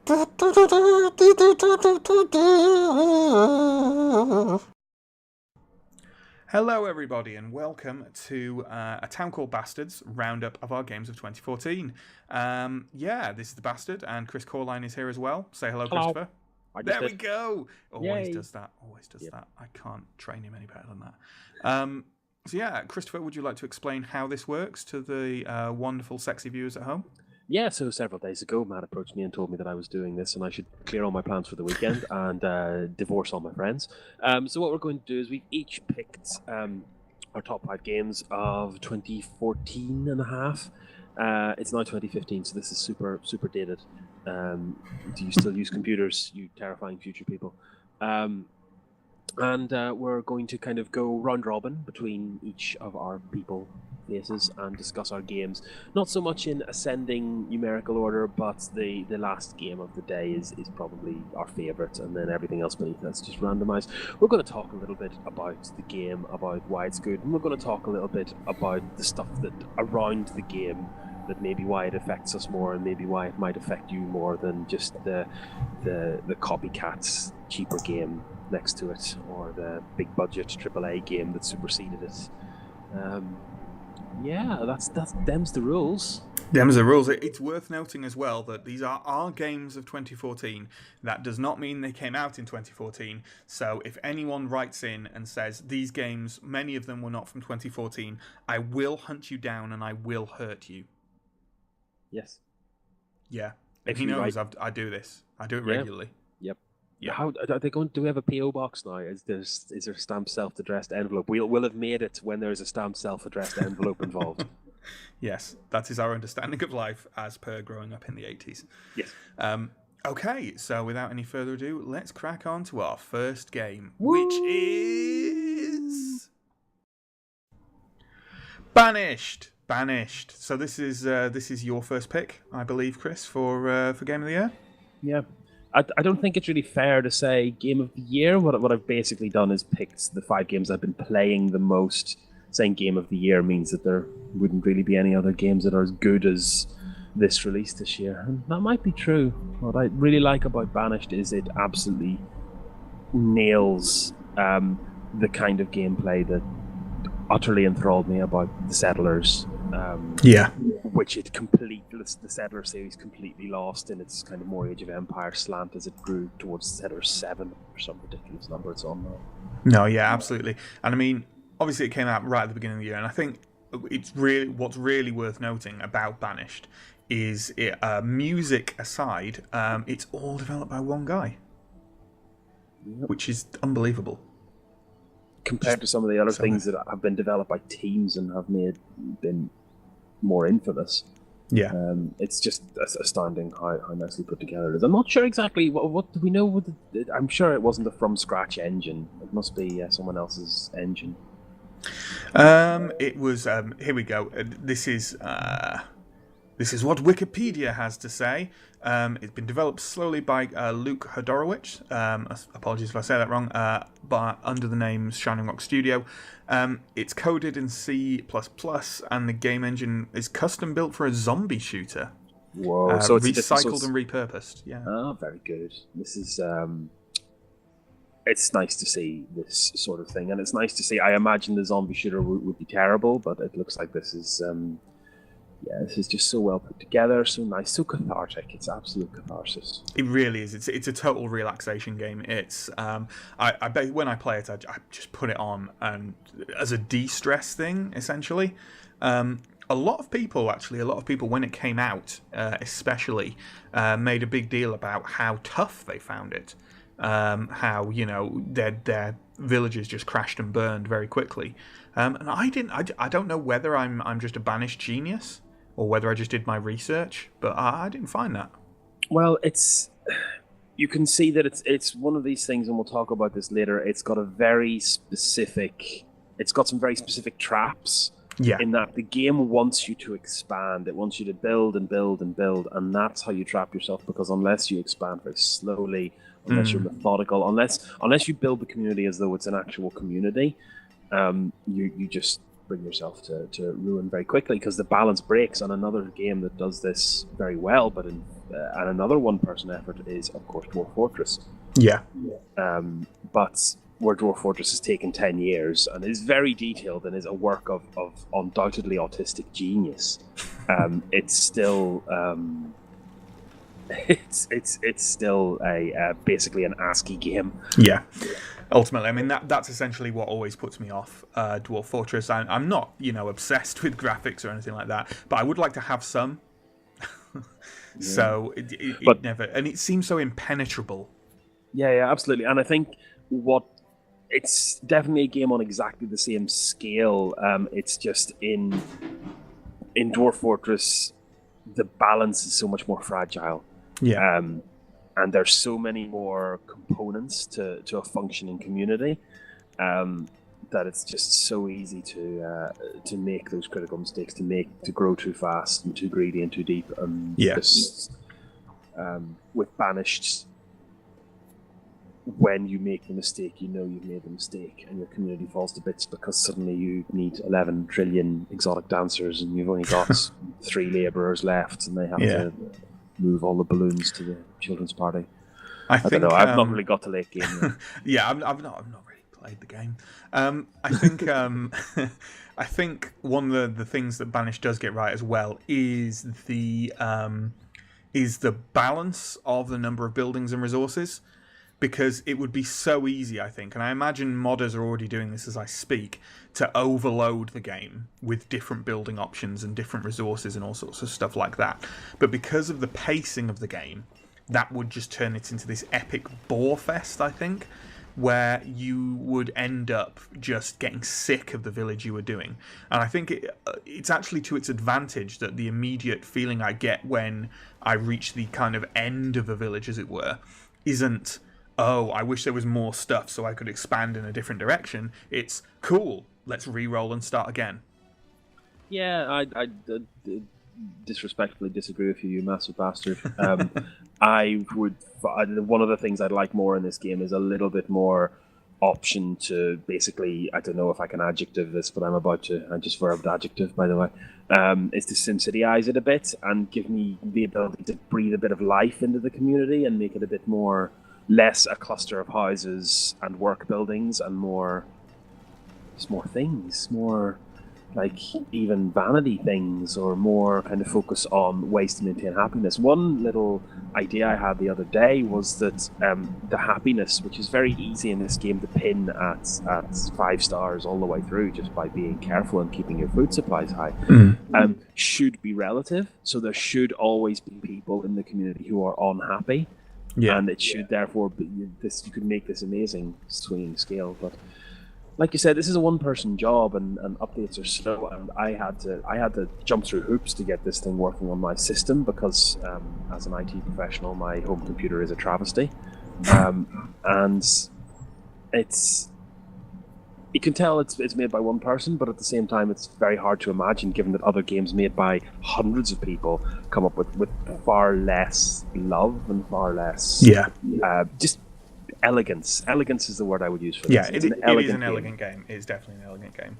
Hello, everybody, and welcome to A Town Called Bastards roundup of our games of 2014. This is the Bastard, and Chris Coreline is here as well. Say hello, Hello. Christopher. I just There we did. go. Always Yay. does that. Always does Yep. that. I can't train him any better than that. Christopher, would you like to explain how this works to the wonderful, sexy viewers at home? Yeah, so several days ago, Matt approached me and told me that I was doing this and I should clear all my plans for the weekend and divorce all my friends. So what we're going to do is we've each picked our top 5 games of 2014 and a half. It's now 2015, so this is super, super dated. Do you still use computers, you terrifying future people? We're going to kind of go round robin between each of our people faces and discuss our games. Not so much in ascending numerical order, but the last game of the day is probably our favourite, and then everything else beneath that's just randomised. We're going to talk a little bit about the game, about why it's good, and we're going to talk a little bit about the stuff that around the game, that maybe why it affects us more and maybe why it might affect you more than just the copycat's cheaper game next to it, or the big budget AAA game that superseded it. That's them's the rules. Them's the rules. It's worth noting as well that these are our games of 2014. That does not mean they came out in 2014. So if anyone writes in and says these games, many of them were not from 2014, I will hunt you down and I will hurt you. Yes. Yeah. If he knows I do this. I do it regularly. Yep. Yeah. How are they going? Do we have a PO box now? Is there a stamped self-addressed envelope? We'll have made it when there is a stamped self-addressed envelope involved. Yes, that is our understanding of life as per growing up in the 80s. Yes. Okay, so without any further ado, let's crack on to our first game, which is Banished. So this is your first pick, I believe, Chris, for Game of the Year. Yeah. I don't think it's really fair to say Game of the Year. What I've basically done is picked the 5 games I've been playing the most. Saying Game of the Year means that there wouldn't really be any other games that are as good as this release this year. And that might be true. What I really like about Banished is it absolutely nails the kind of gameplay that utterly enthralled me about the Settlers. Which the Settler series completely lost in its kind of more Age of Empire slant as it grew towards Settlers 7 or some ridiculous number it's on now. No, yeah, absolutely. And I mean, obviously it came out right at the beginning of the year, and I think what's really worth noting about Banished is music aside, it's all developed by one guy. Yep. Which is unbelievable. Compared to some of the other things that have been developed by teams and have been more infamous. Yeah. It's just astounding how nicely put together it is. I'm not sure exactly what do we know. I'm sure it wasn't a from-scratch engine. It must be someone else's engine. It was. Here we go. This is what Wikipedia has to say. It's been developed slowly by Luke Hodorowicz. Apologies if I say that wrong. But under the name Shining Rock Studio. It's coded in C++, and the game engine is custom built for a zombie shooter. Whoa! So it's recycled and repurposed. Yeah. Oh, very good. This is. It's nice to see this sort of thing, and it's nice to see. I imagine the zombie shooter would be terrible, but it looks like this is. This is just so well put together, so nice, so cathartic. It's absolute catharsis. It really is. It's a total relaxation game. It's I bet when I play it, I just put it on and as a de-stress thing, essentially. A lot of people when it came out, especially, made a big deal about how tough they found it. How their villages just crashed and burned very quickly, and I don't know whether I'm just a Banished genius or whether I just did my research, but I didn't find that. Well, you can see that it's one of these things, and we'll talk about this later. It's got some very specific traps. Yeah. In that the game wants you to expand. It wants you to build and build and build, and that's how you trap yourself, because unless you expand very slowly, unless you're methodical, unless you build the community as though it's an actual community, you just bring yourself to ruin very quickly, because the balance breaks. On another game that does this very well, but and another one-person effort is, of course, Dwarf Fortress. Yeah. But where Dwarf Fortress has taken 10 years and is very detailed and is a work of undoubtedly autistic genius, it's still it's still a basically an ASCII game. Yeah. Ultimately, I mean that's essentially what always puts me off Dwarf Fortress. I'm not, obsessed with graphics or anything like that, but I would like to have some. So it never, and it seems so impenetrable. Yeah, absolutely. And I think it's definitely a game on exactly the same scale. It's just in Dwarf Fortress, the balance is so much more fragile. Yeah. And there's so many more components to a functioning community that it's just so easy to make those critical mistakes, to grow too fast and too greedy and too deep. And just with Banished, when you make the mistake, you've made the mistake, and your community falls to bits because suddenly you need 11 trillion exotic dancers and you've only got 3 labourers left, and they have to move all the balloons to the children's party. I don't know. I've not really got to late game yet. Yeah, I've not really played the game. I think I think one of the things that Banished does get right as well is the balance of the number of buildings and resources. Because it would be so easy, I think, and I imagine modders are already doing this as I speak, to overload the game with different building options and different resources and all sorts of stuff like that. But because of the pacing of the game, that would just turn it into this epic bore fest, I think, where you would end up just getting sick of the village you were doing. And I think it's actually to its advantage that the immediate feeling I get when I reach the kind of end of a village, as it were, isn't, oh, I wish there was more stuff so I could expand in a different direction. It's, cool, let's re-roll and start again. Yeah, I disrespectfully disagree with you, you massive bastard. One of the things I'd like more in this game is a little bit more option to basically, I don't know if I can adjective this, but I'm about to. I just verbed adjective, by the way. Is to SimCityize it a bit and give me the ability to breathe a bit of life into the community and make it a bit less a cluster of houses and work buildings and more things, more like even vanity things, or more kind of focus on ways to maintain happiness. One little idea I had the other day was that the happiness, which is very easy in this game to pin at 5 stars all the way through just by being careful and keeping your food supplies high, should be relative. So there should always be people in the community who are unhappy. Yeah. And it should therefore be this. You could make this amazing swinging scale, but like you said, this is a one-person job, and updates are slow. And I had to jump through hoops to get this thing working on my system because, as an IT professional, my home computer is a travesty, and you can tell it's made by one person, but at the same time, it's very hard to imagine, given that other games made by hundreds of people come up with far less love and far less just elegance. Elegance is the word I would use for this. Yeah, it is an elegant game. It is definitely an elegant game.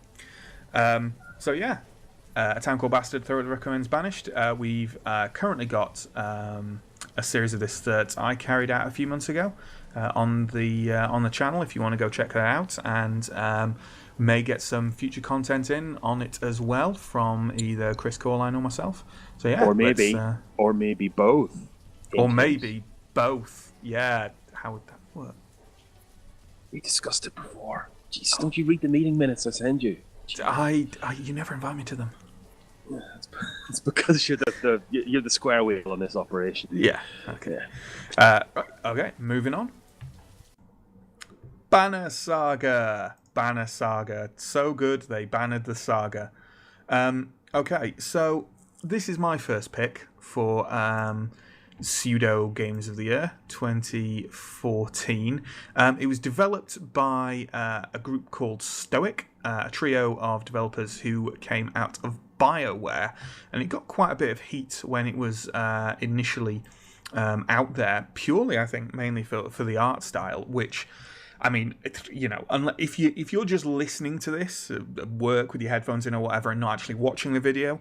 A Town Called Bastard thoroughly recommends Banished. We've currently got a series of this that I carried out a few months ago on the channel. If you want to go check that out, and may get some future content in on it as well from either Chris Coreline or myself. So yeah, or maybe both. Or maybe both. Yeah, how would that work? We discussed it before. Jeez, don't you read the meeting minutes I send you? You never invite me to them. It's because you're the square wheel on this operation. Yeah. Okay. Okay. Moving on. Banner Saga. So good they banned the saga. Okay. So this is my first pick for Pseudo Games of the Year 2014. It was developed by a group called Stoic, a trio of developers who came out of BioWare, and it got quite a bit of heat when it was initially out there, purely I think mainly for the art style, which I mean, if you're just listening to this at work with your headphones in or whatever, and not actually watching the video,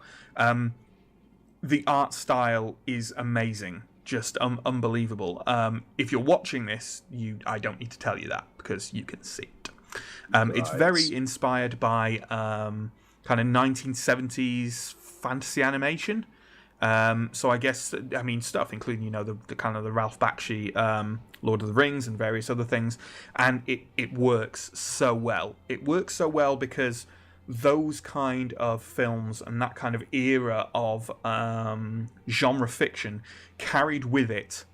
the art style is amazing, just unbelievable. If you're watching this, I don't need to tell you that because you can see it. It's very inspired by kind of 1970s fantasy animation. So I guess, I mean, stuff including, the kind of the Ralph Bakshi Lord of the Rings and various other things, and it works so well. It works so well because those kind of films and that kind of era of genre fiction carried with it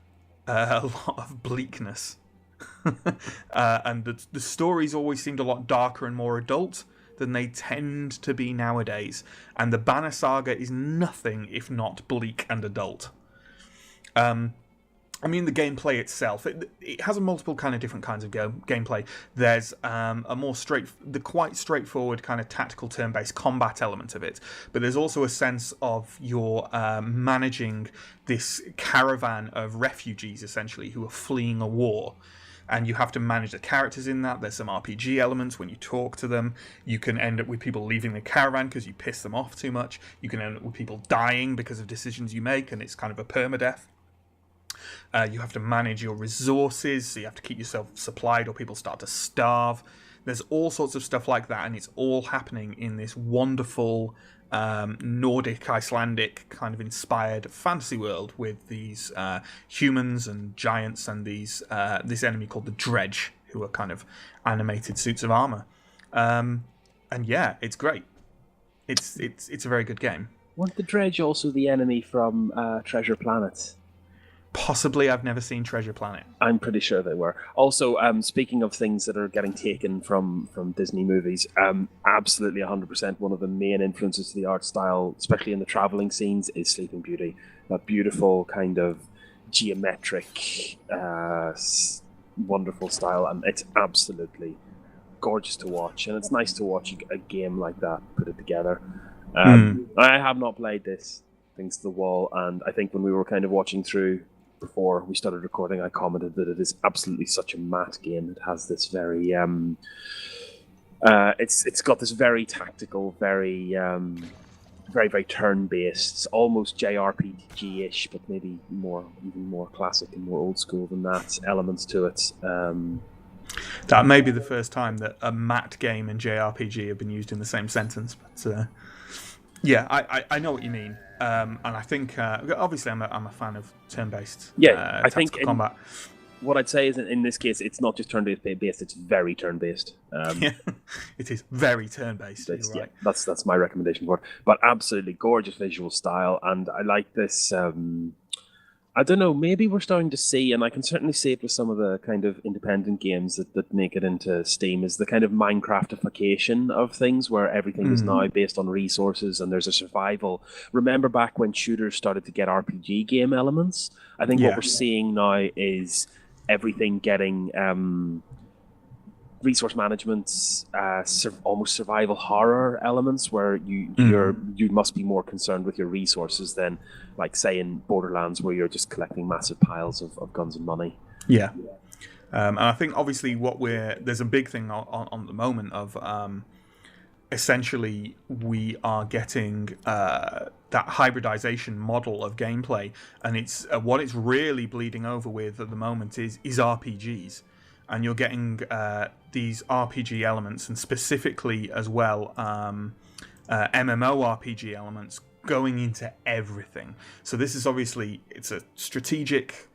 a lot of bleakness. And the stories always seemed a lot darker and more adult than they tend to be nowadays. And the Banner Saga is nothing if not bleak and adult. I mean, the gameplay itself, it has a multiple kind of different kinds of gameplay. There's the quite straightforward kind of tactical turn-based combat element of it, but there's also a sense of you're managing this caravan of refugees, essentially, who are fleeing a war. And you have to manage the characters in that. There's some RPG elements when you talk to them. You can end up with people leaving the caravan because you piss them off too much. You can end up with people dying because of decisions you make, and it's kind of a permadeath. You have to manage your resources, so you have to keep yourself supplied or people start to starve. There's all sorts of stuff like that, and it's all happening in this wonderful Nordic, Icelandic kind of inspired fantasy world with these humans and giants and this enemy called the Dredge, who are kind of animated suits of armor. And yeah, it's great. It's a very good game. Weren't the Dredge also the enemy from Treasure Planet? Possibly. I've never seen Treasure Planet. I'm pretty sure they were. Also, speaking of things that are getting taken from Disney movies, absolutely 100% one of the main influences to the art style, especially in the traveling scenes, is Sleeping Beauty. That beautiful kind of geometric, wonderful style, and it's absolutely gorgeous to watch. And it's nice to watch a game like that put it together. I have not played this Things to the Wall, and I think when we were kind of watching through before we started recording, I commented that it is absolutely such a matte game. It has this very it's got this very tactical, very very turn-based, almost JRPG-ish, but maybe even more classic and more old school than that elements to it. That may be the first time that a matte game and JRPG have been used in the same sentence, but yeah, I know what you mean. And I think, obviously, I'm a fan of turn-based I think combat. What I'd say is, in this case, it's not just turn-based; it's very turn-based. Yeah, it is very turn-based. Right. Yeah, that's my recommendation for it. But absolutely gorgeous visual style, and I like this. I don't know, maybe we're starting to see, and I can certainly see it with some of the kind of independent games that make it into Steam, is the kind of Minecraftification of things where everything is now based on resources and there's a survival. Remember back when shooters started to get RPG game elements? I think what we're seeing now is everything getting resource management, almost survival horror elements, where you must be more concerned with your resources than, like, say, in Borderlands, where you're just collecting massive piles of guns and money. Yeah, and I think obviously there's a big thing on the moment of essentially we are getting that hybridization model of gameplay, and it's what it's really bleeding over with at the moment is RPGs. And you're getting these RPG elements, and specifically as well MMORPG elements going into everything. So this is obviously, it's a strategic.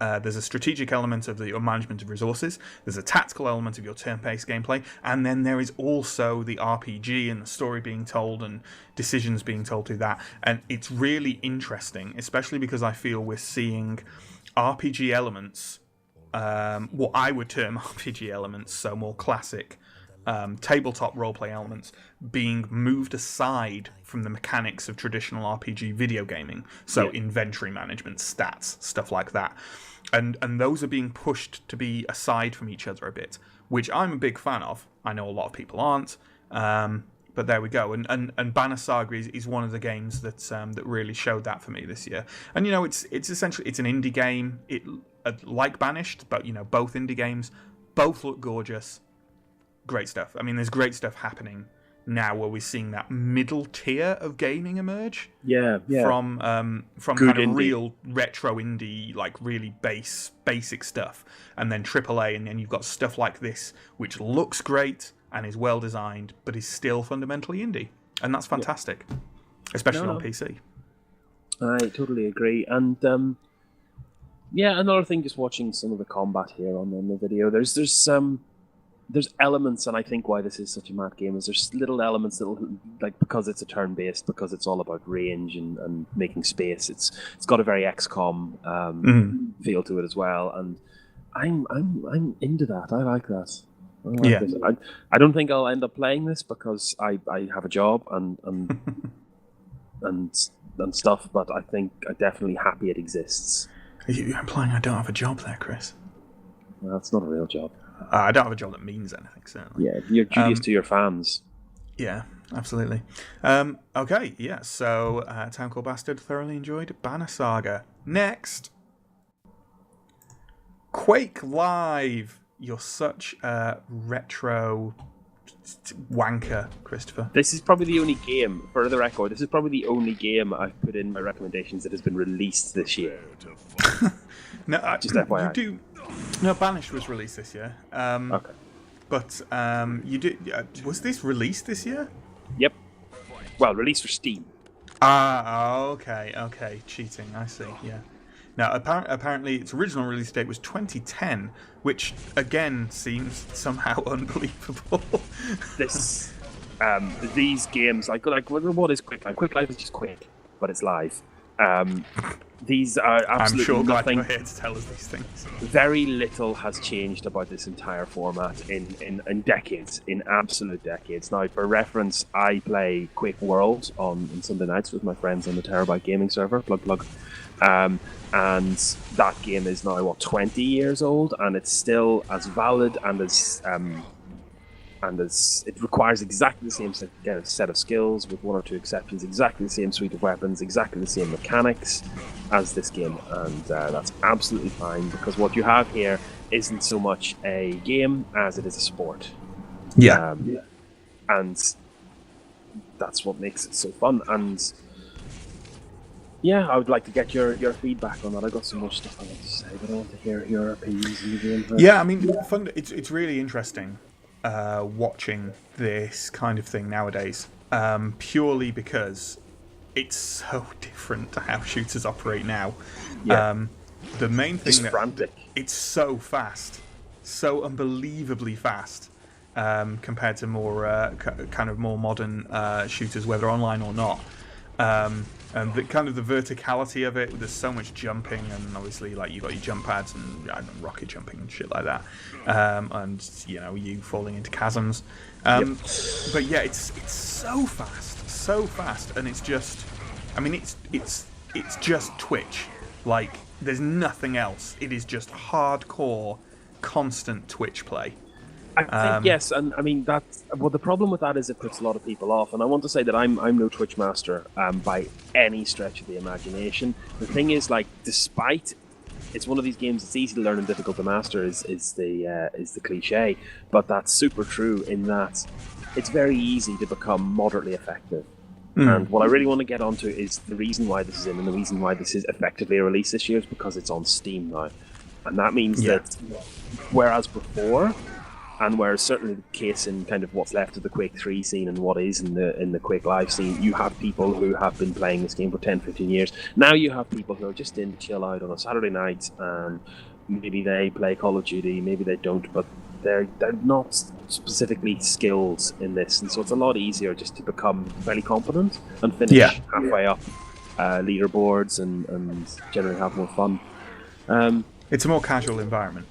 There's a strategic element of your management of resources. There's a tactical element of your turn-based gameplay, and then there is also the RPG and the story being told and decisions being told through that. And it's really interesting, especially because I feel we're seeing RPG elements. What I would term RPG elements, so more classic tabletop roleplay elements, being moved aside from the mechanics of traditional RPG video gaming. So inventory management, stats, stuff like that. And those are being pushed to be aside from each other a bit, which I'm a big fan of. I know a lot of people aren't, but there we go. And Banner Saga is one of the games that really showed that for me this year. And it's essentially, it's an indie game. It like Banished, but both indie games, Both look gorgeous. Great stuff. I mean, there's great stuff happening now where we're seeing that middle tier of gaming emerge. Yeah. From Good kind of indie. real retro indie, like really basic stuff, and then AAA, and then you've got stuff like this, which looks great and is well designed, but is still fundamentally indie, and that's fantastic, especially on PC. I totally agree, and another thing, just watching some of the combat here on the video, there's elements, and I think why this is such a mad game is there's little elements that, like, because it's a turn-based, because it's all about range and making space, it's got a very XCOM feel to it as well, and I'm into that. I like that. This. I don't think I'll end up playing this because I have a job and stuff, but I think I'm definitely happy it exists. Are you implying I don't have a job there, Chris? Well, it's not a real job. I don't have a job that means anything, certainly. Yeah, you're dubious to your fans. Yeah, absolutely. Okay, yeah, so Town Called Bastard, thoroughly enjoyed. Banner Saga. Next, Quake Live. You're such a retro wanker, Christopher. This is probably the only game, for the record, this is probably the only game I've put in my recommendations that has been released this year. No, just FYI. You do. No, Banished was released this year. Okay. But you did. Was this released this year? Yep. Well, released for Steam. Okay. Cheating. I see. Yeah. Now, apparently, its original release date was 2010, which again seems somehow unbelievable. These games, like what is Quick Life? Quick Life is just quick, but it's live. These are absolutely I'm sure glad nothing. you're here to tell us these things. Very little has changed about this entire format in decades, in absolute decades. Now, for reference, I play Quake World on Sunday nights with my friends on the Terabyte gaming server, plug. And that game is now 20 years old, and it's still as valid and as it requires exactly the same set of skills, with one or two exceptions, exactly the same suite of weapons, exactly the same mechanics as this game, and that's absolutely fine, because what you have here isn't so much a game as it is a sport. Yeah. And that's what makes it so fun. And yeah, I would like to get your feedback on that. I've got some more stuff I want to say, but I want to hear your opinions on the game first. Yeah, I mean, it's really interesting watching this kind of thing nowadays, purely because it's so different to how shooters operate now. Yeah. The main thing it's frantic. It's so fast, so unbelievably fast, compared to more kind of more modern shooters, whether online or not. And the kind of the verticality of it, there's so much jumping, and obviously, like, you got your jump pads and rocket jumping and shit like that, and you falling into chasms. But yeah, it's so fast, and it's just, I mean, it's just Twitch. Like, there's nothing else. It is just hardcore, constant Twitch play. I think yes, and I mean the problem with that is it puts a lot of people off, and I want to say that I'm no Twitch master by any stretch of the imagination. The thing is, like, despite it's one of these games that's easy to learn and difficult to master is the cliche, but that's super true in that it's very easy to become moderately effective. And what I really want to get onto is the reason why this is in, and the reason why this is effectively a release this year is because it's on Steam now, and that means that whereas before, and whereas certainly the case in kind of what's left of the Quake 3 scene and what is in the Quake Live scene, you have people who have been playing this game for 10, 15 years. Now you have people who are just in to chill out on a Saturday night, and maybe they play Call of Duty, maybe they don't, but they're not specifically skilled in this, and so it's a lot easier just to become fairly competent and finish halfway up leaderboards and generally have more fun. It's a more casual environment.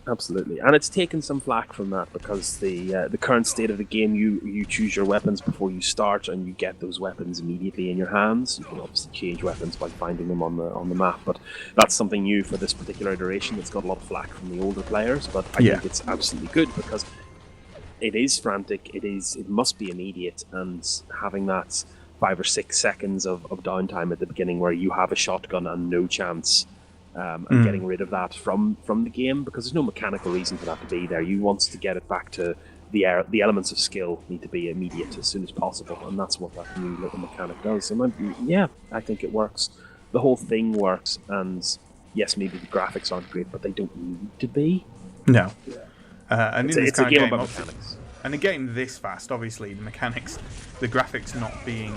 Absolutely, and it's taken some flack from that because the current state of the game, you choose your weapons before you start, and you get those weapons immediately in your hands. You can obviously change weapons by finding them on the map, but that's something new for this particular iteration. That's got a lot of flack from the older players, but I think it's absolutely good because it is frantic. It must be immediate, and having that 5 or 6 seconds of downtime at the beginning where you have a shotgun and no chance and getting rid of that from the game, because there's no mechanical reason for that to be there. You want to get it back to the elements of skill need to be immediate as soon as possible, and that's what that new little mechanic does. And I think it works. The whole thing works, and yes, maybe the graphics aren't great, but they don't need to be. No. And it's a game about mechanics. And a game this fast, obviously, the mechanics, the graphics not being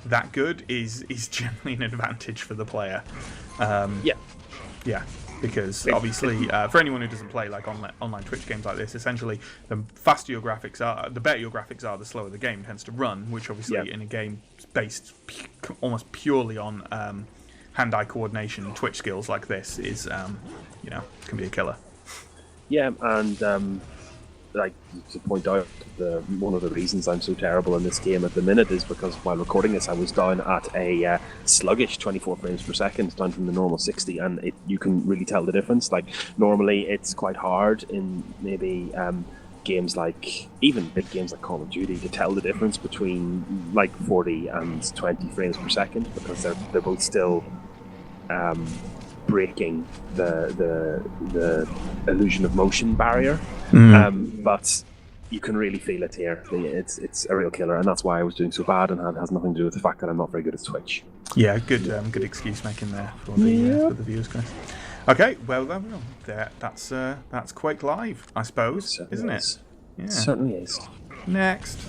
that good is generally an advantage for the player. Yeah, because obviously, for anyone who doesn't play like online Twitch games like this, essentially, the faster your graphics are, the better your graphics are, the slower the game tends to run. Which obviously, in a game based almost purely on hand-eye coordination, Twitch skills like this is, can be a killer. Yeah, and like to point out, one of the reasons I'm so terrible in this game at the minute is because while recording this, I was down at a sluggish 24 frames per second, down from the normal 60, and you can really tell the difference. Like normally, it's quite hard in maybe games like, even big games like Call of Duty, to tell the difference between like 40 and 20 frames per second, because they're both still breaking the illusion of motion barrier. But you can really feel it here. It's a real killer, and that's why I was doing so bad, and it has nothing to do with the fact that I'm not very good at Twitch. Yeah, good excuse making there for the viewers, Chris. Okay, well that's Quake Live, I suppose, isn't it? Yeah. It certainly is. Next.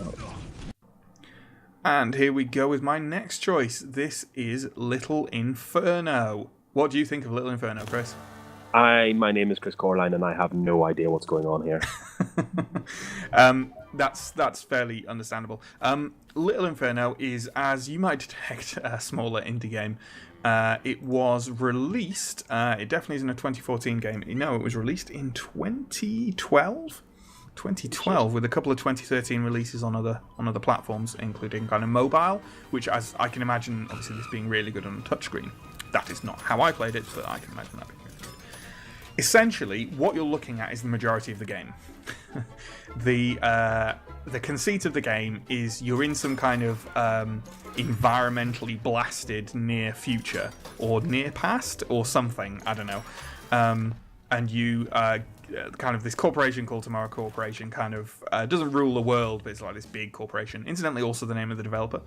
And here we go with my next choice. This is Little Inferno. What do you think of Little Inferno, Chris? My name is Chris Coreline, and I have no idea what's going on here. That's fairly understandable. Little Inferno is, as you might detect, a smaller indie game. It was released. It definitely isn't a 2014 game. No, it was released in 2012. 2012, with a couple of 2013 releases on other platforms, including kind of mobile, which, as I can imagine, obviously this being really good on a touchscreen. That is not how I played it, but I can imagine that being really good. Essentially, what you're looking at is the majority of the game. The conceit of the game is you're in some kind of environmentally blasted near future, or near past, or something, I don't know. And you kind of this corporation called Tomorrow Corporation kind of doesn't rule the world, but it's like this big corporation. Incidentally, also the name of the developer.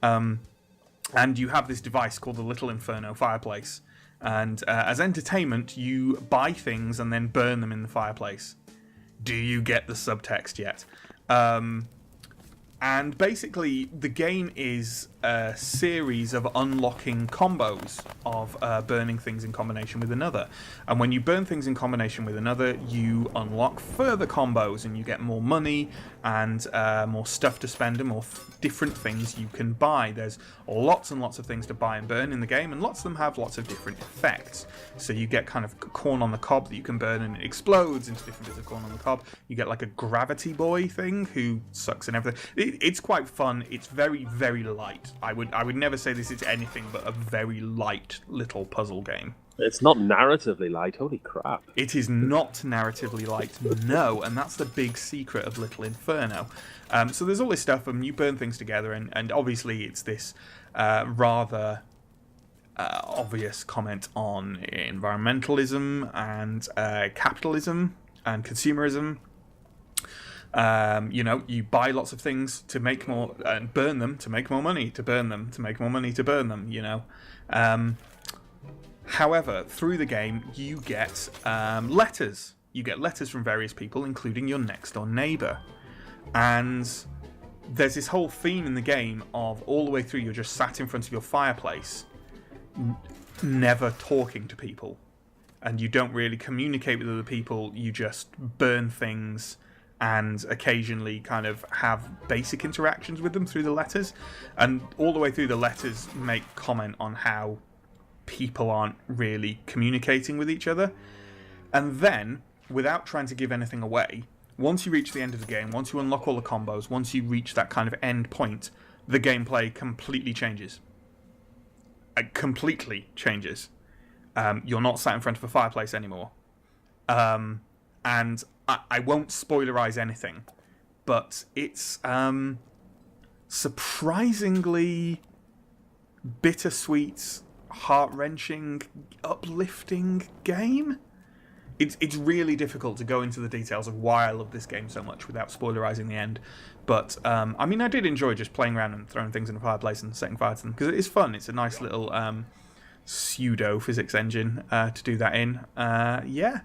And you have this device called the Little Inferno fireplace. And as entertainment, you buy things and then burn them in the fireplace. Do you get the subtext yet? And basically, the game is a series of unlocking combos of burning things in combination with another. And when you burn things in combination with another, you unlock further combos, and you get more money and more stuff to spend and more different things you can buy. There's lots and lots of things to buy and burn in the game, and lots of them have lots of different effects. So you get kind of corn on the cob that you can burn, and it explodes into different bits of corn on the cob. You get like a gravity boy thing who sucks and everything. It's quite fun. It's very, very light. I would never say this is anything but a very light little puzzle game. It's not narratively light. Holy crap. It is not narratively light, no, and that's the big secret of Little Inferno. So there's all this stuff, and you burn things together, and obviously it's this rather obvious comment on environmentalism and capitalism and consumerism. You buy lots of things to make more, and burn them to make more money, to burn them to make more money, to burn them, However, through the game, you get letters. You get letters from various people, including your next-door neighbour. And there's this whole theme in the game of all the way through, you're just sat in front of your fireplace, never talking to people. And you don't really communicate with other people, you just burn things and occasionally kind of have basic interactions with them through the letters. And all the way through, the letters make comment on how people aren't really communicating with each other. And then, without trying to give anything away, once you reach the end of the game, once you unlock all the combos, once you reach that kind of end point, the gameplay completely changes. It completely changes. You're not sat in front of a fireplace anymore. And I won't spoilerize anything, but it's surprisingly bittersweet heart-wrenching, uplifting game. It's really difficult to go into the details of why I love this game so much without spoilerizing the end. But, I mean, I did enjoy just playing around and throwing things in a fireplace and setting fire to them, because it is fun. It's a nice little pseudo-physics engine to do that in. Yeah.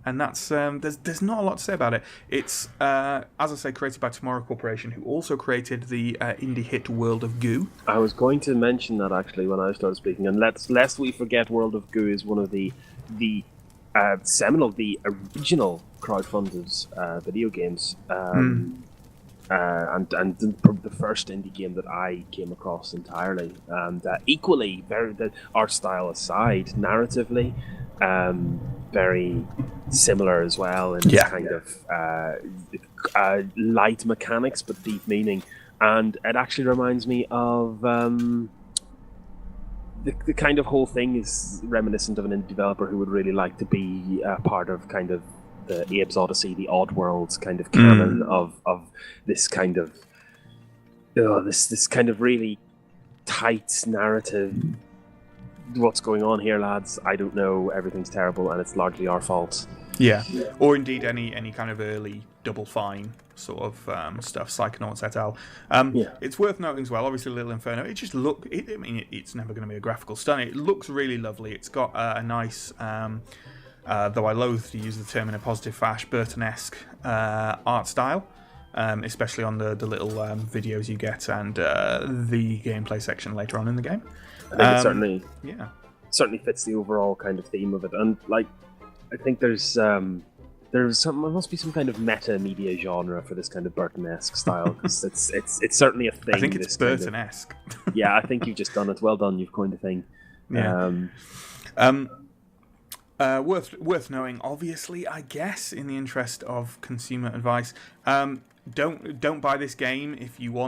And that's there's not a lot to say about it. It's, as I say, created by Tomorrow Corporation, who also created the indie hit World of Goo. I was going to mention that, actually, when I started speaking. And lest we forget, World of Goo is one of the original crowdfunded video games, and the first indie game that I came across entirely. And equally, the art style aside, narratively, very similar as well, and kind of light mechanics but deep meaning. And it actually reminds me of the kind of whole thing is reminiscent of an indie developer who would really like to be part of kind of the Abe's Odyssey, the Oddworlds kind of canon of this kind of this kind of really tight narrative. What's going on here, lads? I don't know. Everything's terrible, and it's largely our fault. Yeah, or indeed any kind of early Double Fine sort of stuff, Psychonauts et al. It's worth noting as well, obviously Little Inferno, it just it's never going to be a graphical stun. It looks really lovely. It's got a nice, though I loathe to use the term in a positive fashion, Burton-esque art style, especially on the little videos you get and the gameplay section later on in the game. I think it certainly fits the overall kind of theme of it, and like I think there must be some kind of meta media genre for this kind of Burton-esque style, because it's certainly a thing. I think it's Burton-esque. Yeah, I think you've just done it. Well done, you've coined a thing. Yeah. Worth knowing, obviously, I guess, in the interest of consumer advice, don't buy this game if you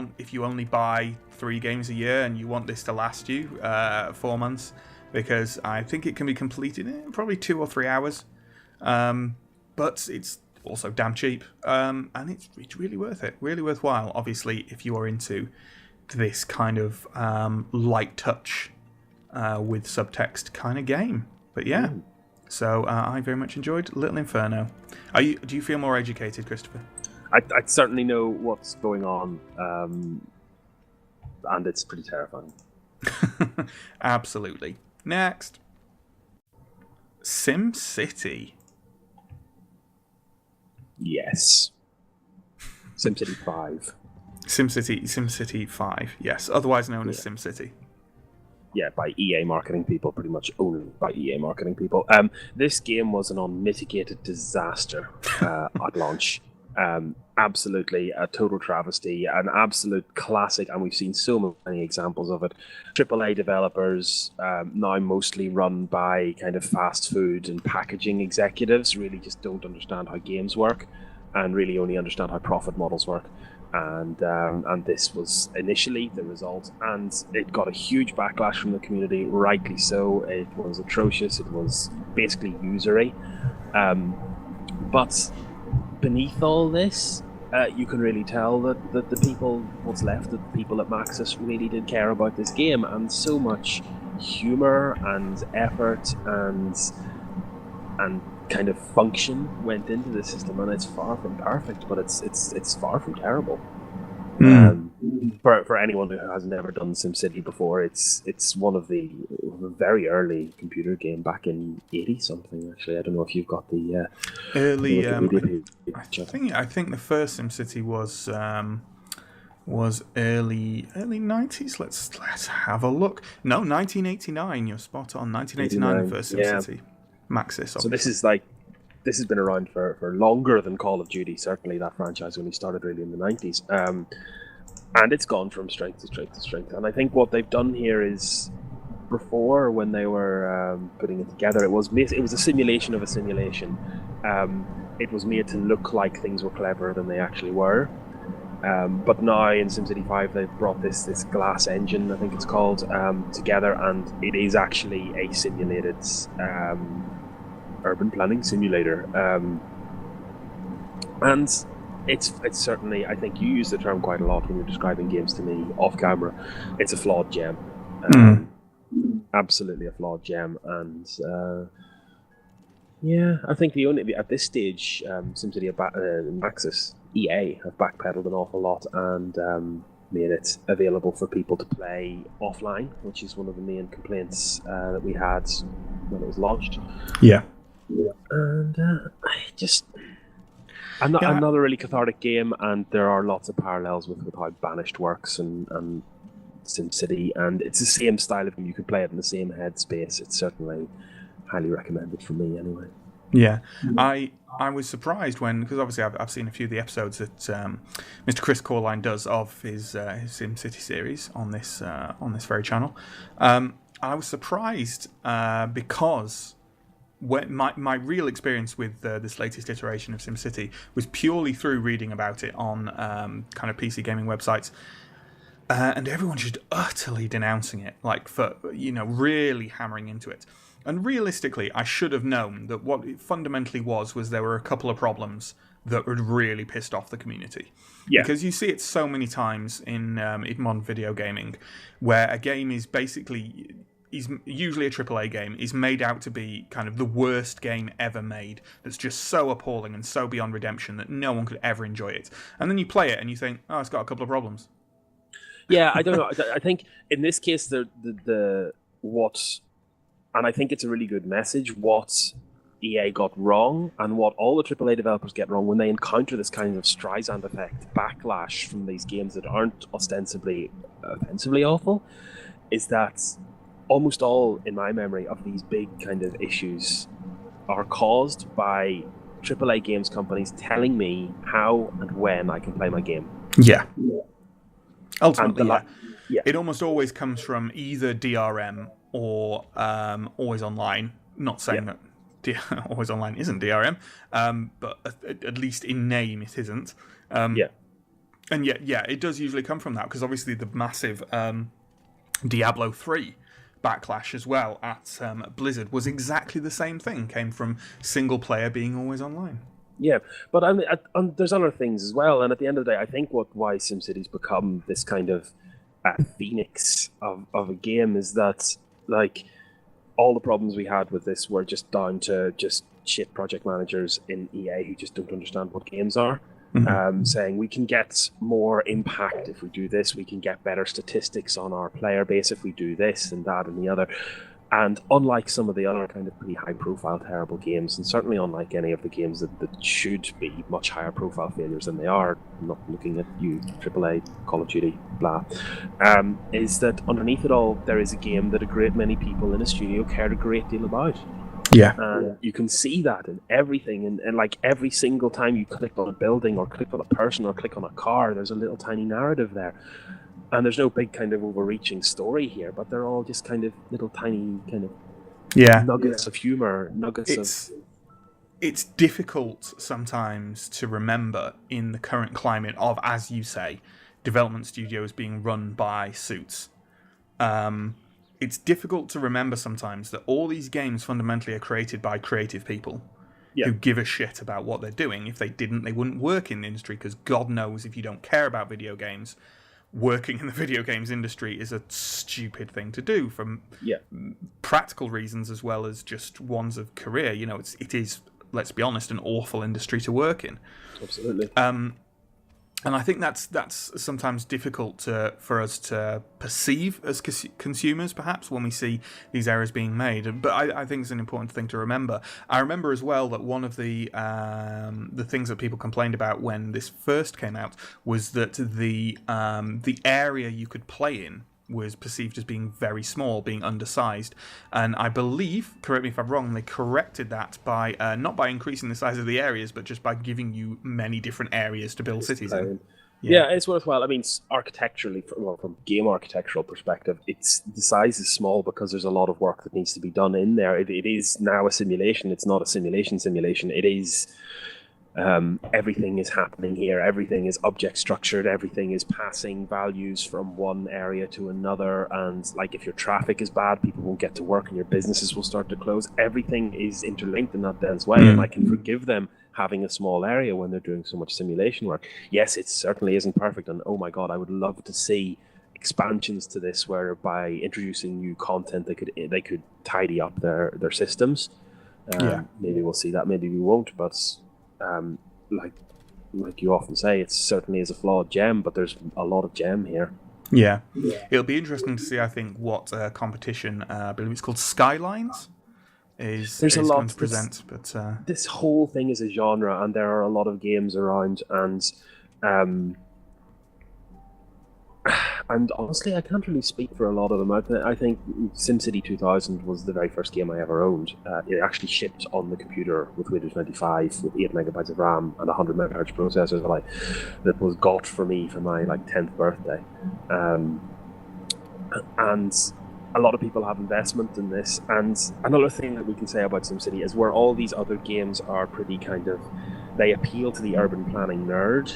only buy 3 games a year and you want this to last you 4 months, because I think it can be completed in probably 2 or 3 hours. But it's also damn cheap, and it's really worth it, really worthwhile. Obviously, if you are into this kind of light touch with subtext kind of game. But yeah, so I very much enjoyed Little Inferno. Do you feel more educated, Christopher? I certainly know what's going on, and it's pretty terrifying. Absolutely. Next, SimCity. Yes. SimCity 5. SimCity 5, yes. Otherwise known as SimCity. Yeah, by EA marketing people, pretty much only by EA marketing people. This game was an unmitigated disaster at launch. Absolutely a total travesty, an absolute classic, and we've seen so many examples of it. AAA developers, now mostly run by kind of fast food and packaging executives, really just don't understand how games work, and really only understand how profit models work. And this was initially the result, and it got a huge backlash from the community, rightly so. It was atrocious. It was basically usury. But beneath all this, you can really tell that the people, what's left of the people at Maxis, really did care about this game, and so much humor and effort and kind of function went into the system, and it's far from perfect, but it's far from terrible. For anyone who has never done SimCity before, it's one of the very early computer game back in 80 something. Actually, I don't know if you've got the early. I think the first SimCity was early 90s. Let's have a look. No, 1989. You're spot on. 1989, the first SimCity. Maxis. Obviously. So this has been around for longer than Call of Duty. Certainly, that franchise only started really in the 90s. And it's gone from strength to strength to strength. And I think what they've done here is, before, when they were putting it together, it was a simulation of a simulation. It was made to look like things were cleverer than they actually were. But now in SimCity 5, they've brought this glass engine, I think it's called, together, and it is actually a simulated urban planning simulator. And it's certainly, I think you use the term quite a lot when you're describing games to me off camera, it's a flawed gem. absolutely a flawed gem, and yeah, I think the only at this stage, SimCity and Maxis, EA have backpedaled an awful lot and made it available for people to play offline, which is one of the main complaints that we had when it was launched. Yeah, and another really cathartic game, and there are lots of parallels with how Banished works and SimCity, and it's the same style of game. You can play it in the same headspace. It's certainly highly recommended for me, anyway. Yeah, I was surprised because obviously I've seen a few of the episodes that Mr. Chris Coreline does of his SimCity series on this very channel. I was surprised because when my real experience with this latest iteration of SimCity was purely through reading about it on kind of PC gaming websites. And everyone's just utterly denouncing it, like for really hammering into it. And realistically, I should have known that what it fundamentally was there were a couple of problems that had really pissed off the community. Yeah. Because you see it so many times in modern video gaming, where a game is usually a AAA game, is made out to be kind of the worst game ever made, that's just so appalling and so beyond redemption that no one could ever enjoy it. And then you play it and you think, oh, it's got a couple of problems. Yeah, I don't know. I think in this case, and I think it's a really good message, what EA got wrong and what all the AAA developers get wrong when they encounter this kind of Streisand effect backlash from these games that aren't ostensibly offensively awful, is that almost all, in my memory, of these big kind of issues are caused by AAA games companies telling me how and when I can play my game. Yeah. Ultimately, it almost always comes from either DRM or Always Online. Not saying that Always Online isn't DRM, but at least in name it isn't. And yet, it does usually come from that, because obviously the massive Diablo 3 backlash as well at Blizzard was exactly the same thing. Came from single player being Always Online. Yeah, but there's other things as well, and at the end of the day, I think why SimCity's become this kind of phoenix of a game is that, like, all the problems we had with this were just down to just shit project managers in EA who just don't understand what games are. Mm-hmm. Saying we can get more impact if we do this, we can get better statistics on our player base if we do this and that and the other. And unlike some of the other kind of pretty high-profile, terrible games, and certainly unlike any of the games that should be much higher-profile failures than they are, I'm not looking at you, AAA, Call of Duty, blah, is that underneath it all, there is a game that a great many people in a studio cared a great deal about. Yeah. And you can see that in everything, and like every single time you click on a building or click on a person or click on a car, there's a little tiny narrative there. And there's no big kind of overreaching story here, but they're all just kind of little tiny kind of nuggets of humor, It's difficult sometimes to remember in the current climate of, as you say, development studios being run by suits. It's difficult to remember sometimes that all these games fundamentally are created by creative people who give a shit about what they're doing. If they didn't, they wouldn't work in the industry, because God knows if you don't care about video games, working in the video games industry is a stupid thing to do for practical reasons as well as just ones of career. It is, let's be honest, an awful industry to work in. Absolutely. And I think that's sometimes difficult for us to perceive as consumers, perhaps, when we see these errors being made. But I think it's an important thing to remember. I remember as well that one of the things that people complained about when this first came out was that the area you could play in was perceived as being very small, being undersized. And I believe, correct me if I'm wrong, they corrected that by not by increasing the size of the areas, but just by giving you many different areas to build cities in. Yeah, it's worthwhile. I mean, architecturally, from game architectural perspective, the size is small because there's a lot of work that needs to be done in there. It is now a simulation. It's not a simulation. It is... everything is happening here. Everything is object structured. Everything is passing values from one area to another. And like, if your traffic is bad, people won't get to work and your businesses will start to close. Everything is interlinked in that dense way. And I can forgive them having a small area when they're doing so much simulation work. Yes, it certainly isn't perfect. And oh my God, I would love to see expansions to this, whereby introducing new content, they could tidy up their systems. Maybe we'll see that, maybe we won't. But like you often say, it certainly is a flawed gem, but there's a lot of gem here. Yeah. It'll be interesting to see, I think, what competition, I believe it's called Skylines, is going to present. But this whole thing is a genre, and there are a lot of games around, and honestly, I can't really speak for a lot of them. I think SimCity 2000 was the very first game I ever owned. It actually shipped on the computer with Windows 95 with 8 megabytes of RAM and 100 megahertz processor that was got for me for my 10th birthday. And a lot of people have investment in this. And another thing that we can say about SimCity is where all these other games are pretty they appeal to the urban planning nerd.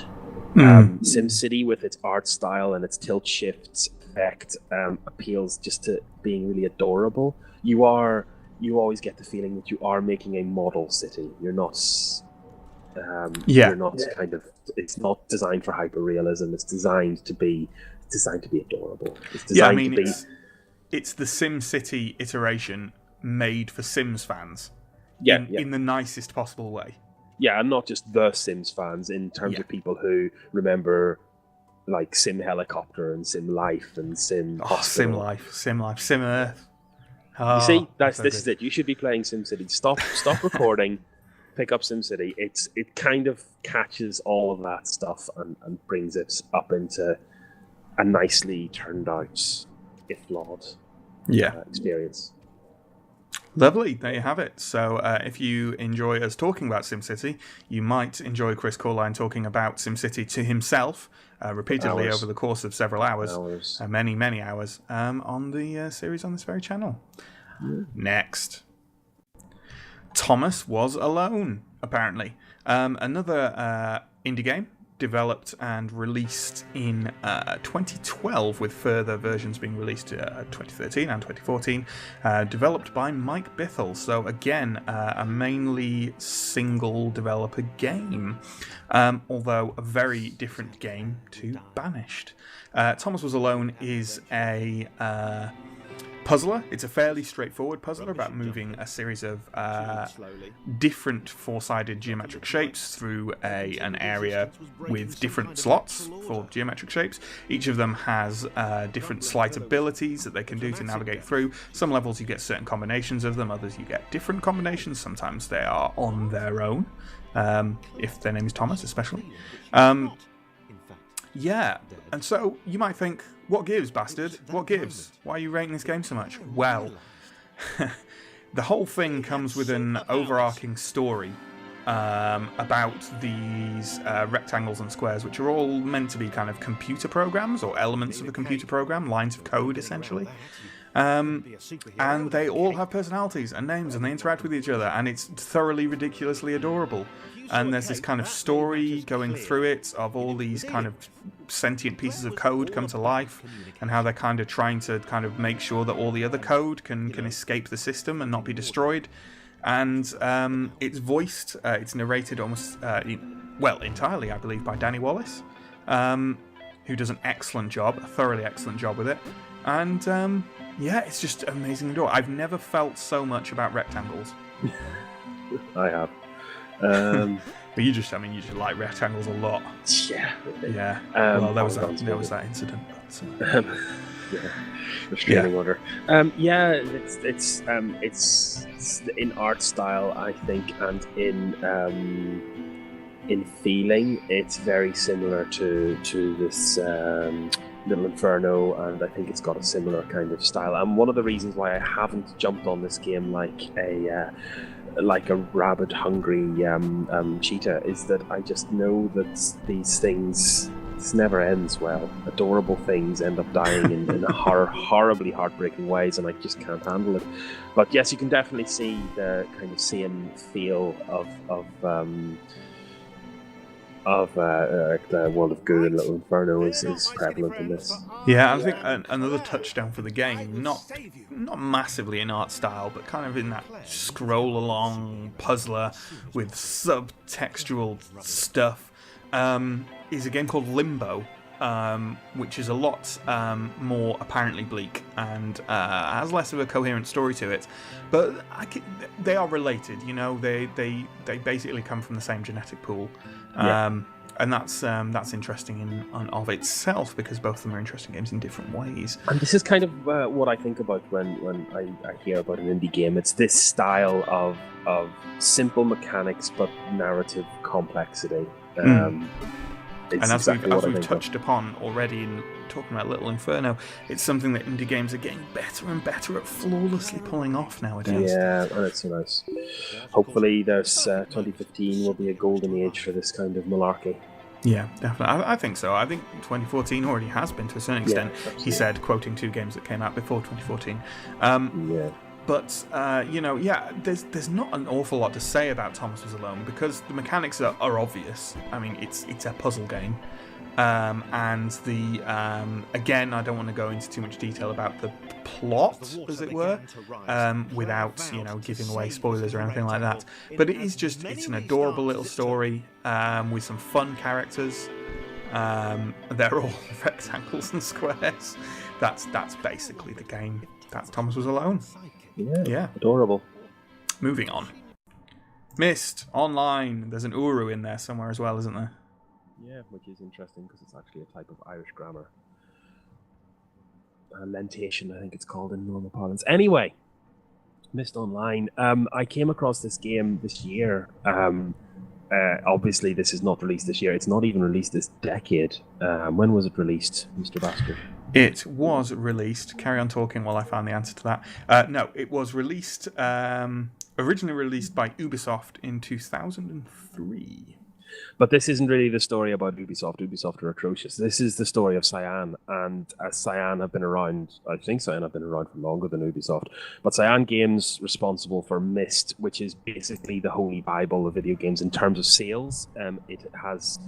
SimCity, with its art style and its tilt shift effect, appeals just to being really adorable. You always get the feeling that you are making a model city. You're not. You're not It's not designed for hyperrealism. It's designed to be adorable. It's designed to be. It's the SimCity iteration made for Sims fans. In the nicest possible way. Yeah, and not just the Sims fans, in terms of people who remember Sim Helicopter and Sim Life and Sim Hospital. Sim Life, Sim Earth. You see, this is it. You should be playing SimCity. Stop recording, pick up SimCity. It kind of catches all of that stuff and brings it up into a nicely turned out, if flawed, experience. Lovely, there you have it. So if you enjoy us talking about SimCity, you might enjoy Chris Coreline talking about SimCity to himself repeatedly over the course of several hours. Many, many hours on the series on this very channel. Next. Thomas Was Alone, apparently. Another indie game developed and released in 2012, with further versions being released 2013 and 2014, developed by Mike Bithell. So again, a mainly single developer game, although a very different game to Banished. Thomas Was Alone is a puzzler. It's a fairly straightforward puzzler about moving a series of different four-sided geometric shapes through an area with different slots for geometric shapes. Each of them has different slight abilities that they can do to navigate through. Some levels you get certain combinations of them, others you get different combinations. Sometimes they are on their own, if their name is Thomas especially. And so you might think, what gives, Bastard? What gives? Why are you rating this game so much? Well, the whole thing comes with an overarching story about these rectangles and squares, which are all meant to be kind of computer programs or elements of a computer program, lines of code essentially. And they all have personalities and names, and they interact with each other, and it's thoroughly ridiculously adorable. And there's this kind of story going through it of all these kind of sentient pieces of code come to life, and how they're kind of trying to kind of make sure that all the other code can escape the system and not be destroyed. And it's voiced, it's narrated almost, entirely, I believe, by Danny Wallace, who does an excellent job, a thoroughly excellent job with it. And it's just amazing. I've never felt so much about rectangles. I have. But you just like rectangles a lot. Yeah. Yeah. Well, there was that incident. But, restraining order. It's in art style, I think, and in feeling, it's very similar to this Little Inferno, and I think it's got a similar kind of style. And one of the reasons why I haven't jumped on this game like a rabid, hungry cheetah is that I just know that these things, this never ends well. Adorable things end up dying in horribly heartbreaking ways, and I just can't handle it. But yes, you can definitely see the kind of same feel of the World of Goo and Little Inferno is prevalent in this. Yeah, I think another touchdown for the game, not massively in art style, but kind of in that scroll along puzzler with subtextual stuff, is a game called Limbo, which is a lot more apparently bleak and has less of a coherent story to it. But they are related, you know. They basically come from the same genetic pool, and that's interesting in of itself, because both of them are interesting games in different ways. And this is kind of what I think about when I hear about an indie game. It's this style of simple mechanics but narrative complexity. And as we've touched upon already in talking about Little Inferno, it's something that indie games are getting better and better at flawlessly pulling off nowadays. Yeah, and it's so nice. Hopefully there's 2015 will be a golden age for this kind of malarkey. Yeah, definitely. I think so. I think 2014 already has been to a certain extent. Yeah, he said, quoting 2 games that came out before 2014. But, there's not an awful lot to say about Thomas Was Alone, because the mechanics are obvious. I mean, it's a puzzle game. And again, I don't want to go into too much detail about the plot, as it were, without, giving away spoilers or anything like that. But it's an adorable little story, with some fun characters. They're all rectangles and squares. That's basically the game. That's Thomas Was Alone. Yeah. Adorable. Moving on. Myst Online. There's an Uru in there somewhere as well, isn't there? Yeah, which is interesting because it's actually a type of Irish grammar. Lentation, I think it's called in normal parlance. Anyway, Myst Online. I came across this game this year. Obviously, this is not released this year. It's not even released this decade. When was it released, Mr. Bastard? It was released. Carry on talking while I find the answer to that. No, it was released. Originally released by Ubisoft in 2003. But this isn't really the story about Ubisoft. Ubisoft are atrocious. This is the story of Cyan, and Cyan have been around. I think Cyan have been around for longer than Ubisoft. But Cyan Games responsible for Myst, which is basically the holy bible of video games in terms of sales. It has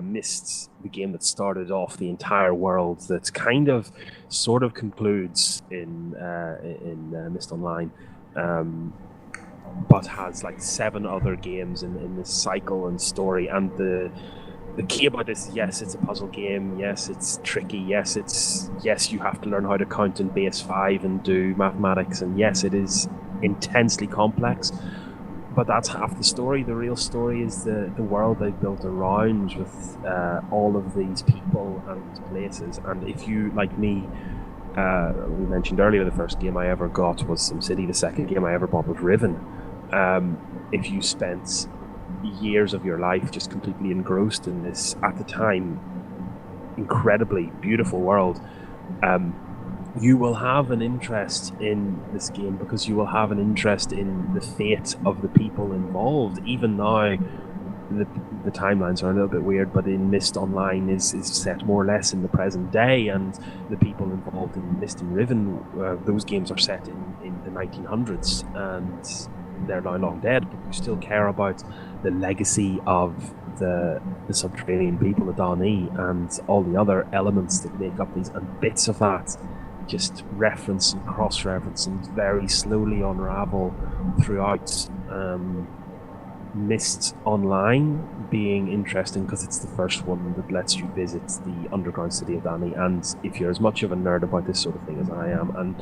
Myst, the game that started off the entire world, that kind of, sort of concludes in Myst Online. But has like 7 other games in this cycle and story. And the key about this, yes, it's a puzzle game. Yes, it's tricky. Yes, you have to learn how to count in base 5 and do mathematics. And yes, it is intensely complex. But that's half the story. The real story is the world they built around, with all of these people and places. And if you, like me, we mentioned earlier, the first game I ever got was SimCity. The second game I ever bought was Riven. If you spent years of your life just completely engrossed in this, at the time, incredibly beautiful world, you will have an interest in this game, because you will have an interest in the fate of the people involved. Even now, the timelines are a little bit weird, but in Myst Online is set more or less in the present day, and the people involved in Myst and Riven, those games are set in the 1900s, and they're now long dead, but you still care about the legacy of the subterranean people of Dani and all the other elements that make up these, and bits of that just reference and cross-reference and very slowly unravel throughout. Myst Online being interesting because it's the first one that lets you visit the underground city of Dani, and if you're as much of a nerd about this sort of thing as I am, and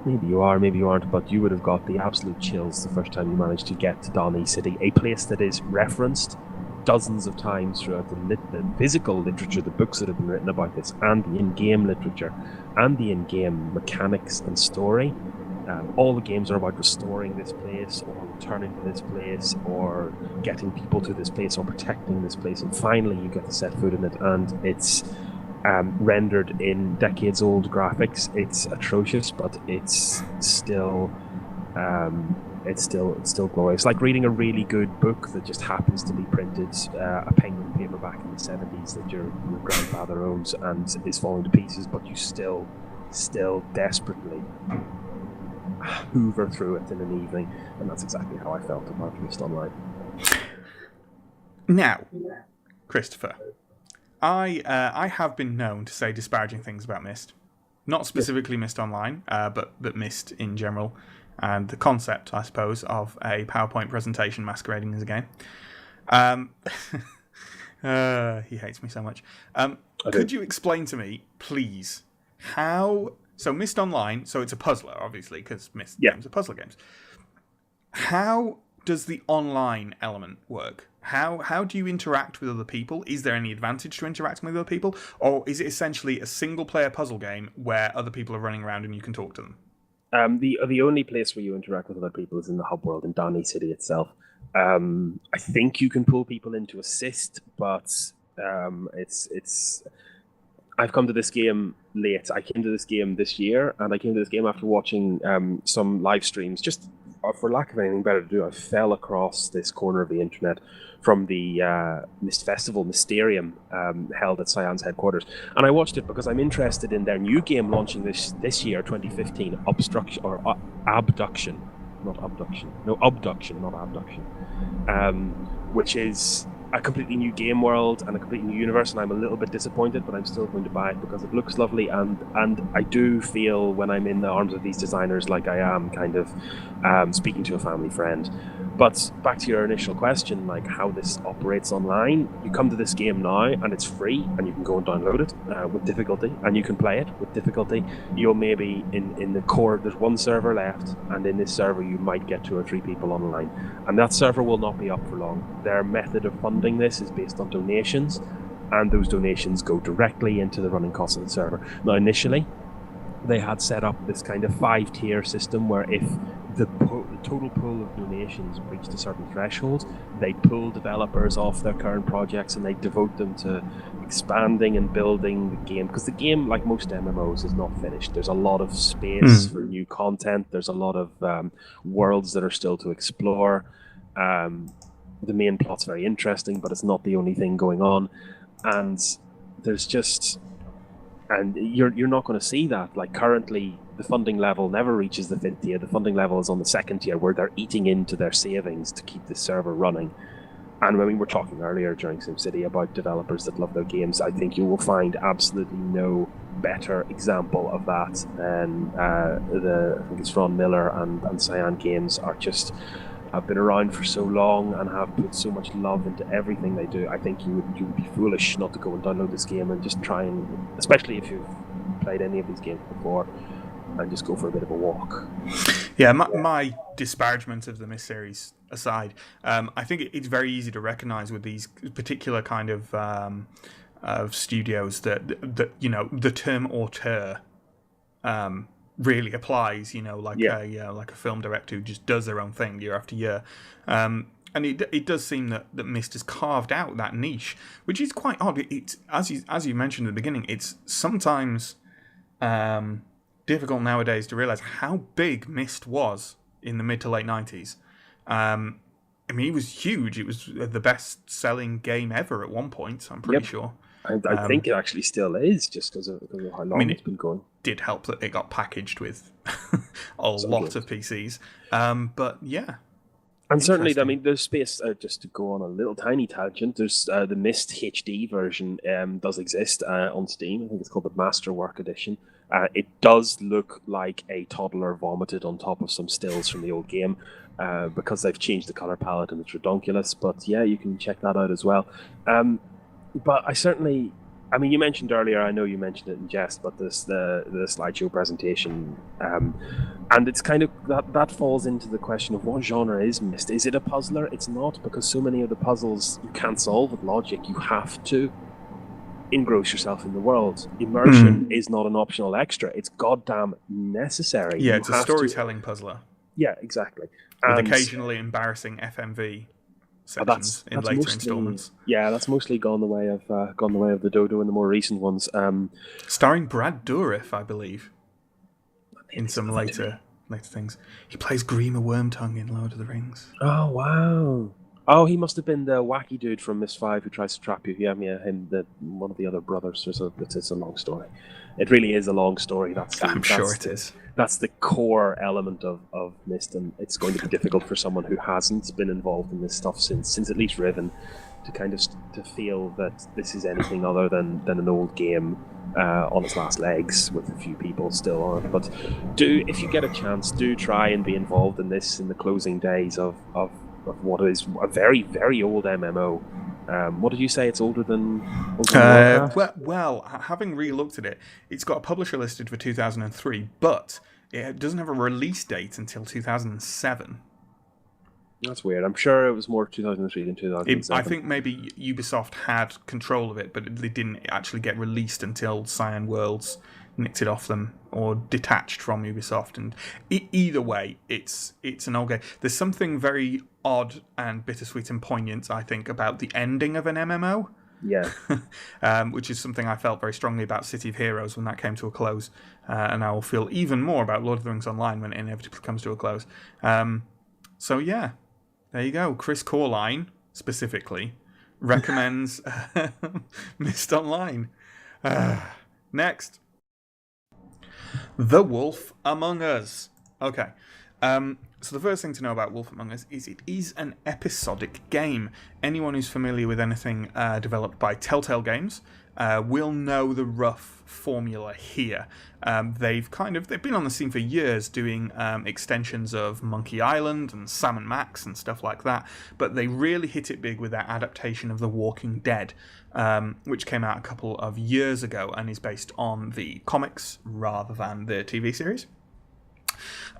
maybe you are, maybe you aren't, but you would have got the absolute chills the first time you managed to get to Dani City, a place that is referenced dozens of times throughout the physical literature, the books that have been written about this, and the in-game literature, and the in-game mechanics and story. All the games are about restoring this place, or returning to this place, or getting people to this place, or protecting this place, and finally you get to set foot in it, and it's rendered in decades-old graphics. It's atrocious, but it's still glorious. It's like reading a really good book that just happens to be printed, a Penguin paperback in the 70s that your grandfather owns and is falling to pieces, but you still desperately hoover through it in an evening, and that's exactly how I felt about Myst Online. Now, Christopher, I have been known to say disparaging things about Myst, not specifically Myst Online, but Myst in general, and the concept, I suppose, of a PowerPoint presentation masquerading as a game. He hates me so much. Could you explain to me, please, how... So Myst Online, so it's a puzzler, obviously, because Myst games are puzzler games. How does the online element work? How do you interact with other people? Is there any advantage to interacting with other people? Or is it essentially a single-player puzzle game where other people are running around and you can talk to them? The only place where you interact with other people is in the hub world in Donny City itself. I think you can pull people in to assist, but it's. I've come to this game late. I came to this game this year, and I came to this game after watching some live streams. Just for lack of anything better to do, I fell across this corner of the internet from the Myst Festival, Mysterium, held at Cyan's headquarters. And I watched it because I'm interested in their new game launching this year, 2015, Abduction. Not abduction. No, Abduction, not abduction. Which is a completely new game world and a completely new universe, and I'm a little bit disappointed, but I'm still going to buy it because it looks lovely, and I do feel when I'm in the arms of these designers like I am kind of speaking to a family friend. But back to your initial question, like how this operates online, you come to this game now and it's free and you can go and download it with difficulty, and you can play it with difficulty. You'll maybe in the core, there's one server left, and in this server you might get 2 or 3 people online, and that server will not be up for long. Their method of funding this is based on donations, and those donations go directly into the running costs of the server. Now initially they had set up this kind of 5-tier system where if the total pool of donations reached a certain threshold, they pull developers off their current projects and they devote them to expanding and building the game, because the game, like most MMOs, is not finished. There's a lot of space for new content. There's a lot of worlds that are still to explore. The main plot's very interesting, but it's not the only thing going on, and there's just... And you're not going to see that. Like currently, the funding level never reaches the 5th tier. The funding level is on the 2nd tier, where they're eating into their savings to keep the server running. And when we were talking earlier during SimCity about developers that love their games, I think you will find absolutely no better example of that than I think it's Ron Miller and Cyan Games are just... have been around for so long and have put so much love into everything they do. I think you would be foolish not to go and download this game and just try and, especially if you've played any of these games before, and just go for a bit of a walk. Yeah, my disparagement of the Myst series aside, I think it's very easy to recognise with these particular kind of studios that you know, the term auteur really applies, you know, like a film director who just does their own thing year after year, and it does seem that Myst has carved out that niche, which is quite odd. It's as you mentioned at the beginning, it's sometimes difficult nowadays to realize how big Myst was in the mid to late 90s. I mean, it was huge. It was the best-selling game ever at one point, I'm pretty sure. I think it actually still is, just because of how long it's been going. Did help that it got packaged with a lot of PCs. But yeah. And certainly, I mean, there's space, just to go on a little tiny tangent, there's the Myst HD version does exist on Steam. I think it's called the Masterwork Edition. It does look like a toddler vomited on top of some stills from the old game, because they've changed the color palette and it's redonkulous. But yeah, you can check that out as well. But I mean, you mentioned earlier, I know you mentioned it in jest, but the slideshow presentation, and it's kind of, that falls into the question of what genre is Myst. Is it a puzzler? It's not, because so many of the puzzles you can't solve with logic. You have to engross yourself in the world. Immersion is not an optional extra. It's goddamn necessary. Yeah, it's a storytelling puzzler. Yeah, exactly. With occasionally embarrassing FMV sections in later installments. Yeah, that's mostly gone the way of the Dodo in the more recent ones. Starring Brad Dourif, I believe, in some later things. He plays Grima Wormtongue in Lord of the Rings. Oh wow! Oh, he must have been the wacky dude from Myst 5 who tries to trap you. Yeah, him, one of the other brothers. It's a long story. It really is a long story. I'm sure it is. That's the core element of Myst, and it's going to be difficult for someone who hasn't been involved in this stuff since at least Riven to kind of to feel that this is anything other than an old game on its last legs with a few people still on it. But if you get a chance, do try and be involved in this in the closing days of what is a very, very old MMO. What did you say? It's older than Warcraft? Having re-looked at it, it's got a publisher listed for 2003, but it doesn't have a release date until 2007. That's weird. I'm sure it was more 2003 than 2007. I think maybe Ubisoft had control of it, but they didn't actually get released until Cyan Worlds nicked it off them or detached from Ubisoft. And either way, it's an old game. There's something very odd and bittersweet and poignant, I think, about the ending of an MMO. Yeah. Which is something I felt very strongly about City of Heroes when that came to a close. And I will feel even more about Lord of the Rings Online when it inevitably comes to a close. So yeah, there you go. Chris Coreline, specifically, recommends Myst Online. Next. The Wolf Among Us. Okay. So the first thing to know about Wolf Among Us is it is an episodic game. Anyone who's familiar with anything developed by Telltale Games will know the rough formula here. They've been on the scene for years doing extensions of Monkey Island and Sam & Max and stuff like that, but they really hit it big with their adaptation of The Walking Dead, which came out a couple of years ago and is based on the comics rather than the TV series.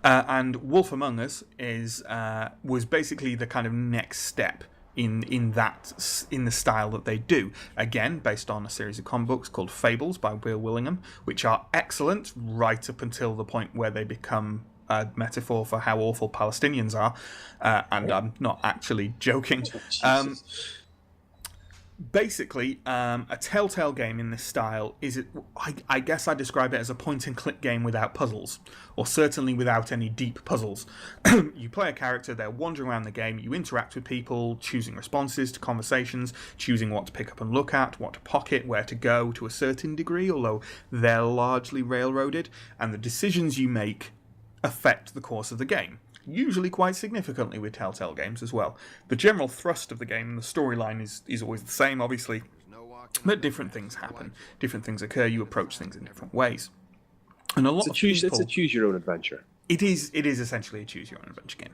And Wolf Among Us was basically the kind of next step in the style that they do. Again, based on a series of comic books called Fables by Will Willingham, which are excellent right up until the point where they become a metaphor for how awful Palestinians are. And I'm not actually joking. Basically, a Telltale game in this style I guess I describe it as a point-and-click game without puzzles, or certainly without any deep puzzles. You play a character, they're wandering around the game, you interact with people, choosing responses to conversations, choosing what to pick up and look at, what to pocket, where to go to a certain degree, although they're largely railroaded, and the decisions you make affect the course of the game. Usually quite significantly with Telltale Games as well. The general thrust of the game and the storyline is always the same, obviously, but different things happen, different things occur, you approach things in different ways. And it's a choose-your-own-adventure. It is essentially a choose-your-own-adventure game.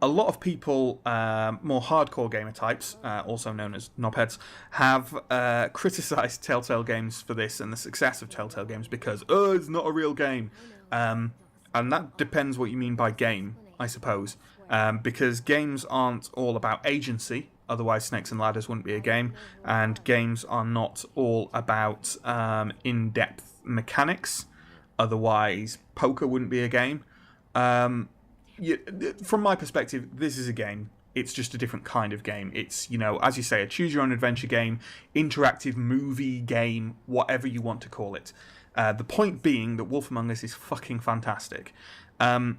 A lot of people, more hardcore gamer types, also known as knobheads, have criticised Telltale Games for this and the success of Telltale Games because, it's not a real game. And that depends what you mean by game, I suppose, because games aren't all about agency, otherwise Snakes and Ladders wouldn't be a game, and games are not all about in-depth mechanics, otherwise poker wouldn't be a game. From my perspective, this is a game. It's just a different kind of game. It's, as you say, a choose-your-own-adventure game, interactive movie game, whatever you want to call it. The point being that Wolf Among Us is fucking fantastic. The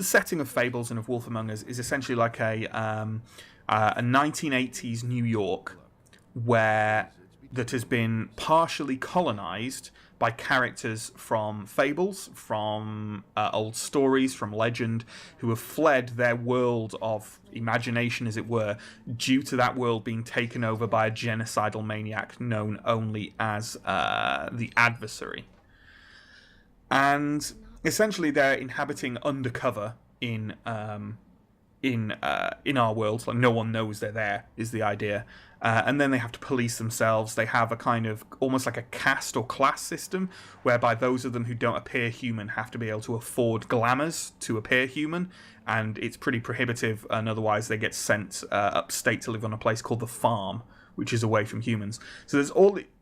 setting of Fables and of Wolf Among Us is essentially like a 1980s New York that has been partially colonized by characters from Fables, from old stories, from legend, who have fled their world of imagination, as it were, due to that world being taken over by a genocidal maniac known only as the Adversary. And essentially they're inhabiting undercover in our world, like no one knows they're there, is the idea. And then they have to police themselves. They have a kind of almost like a caste or class system, whereby those of them who don't appear human have to be able to afford glamours to appear human, and it's pretty prohibitive, and otherwise they get sent upstate to live on a place called the Farm, which is away from humans. So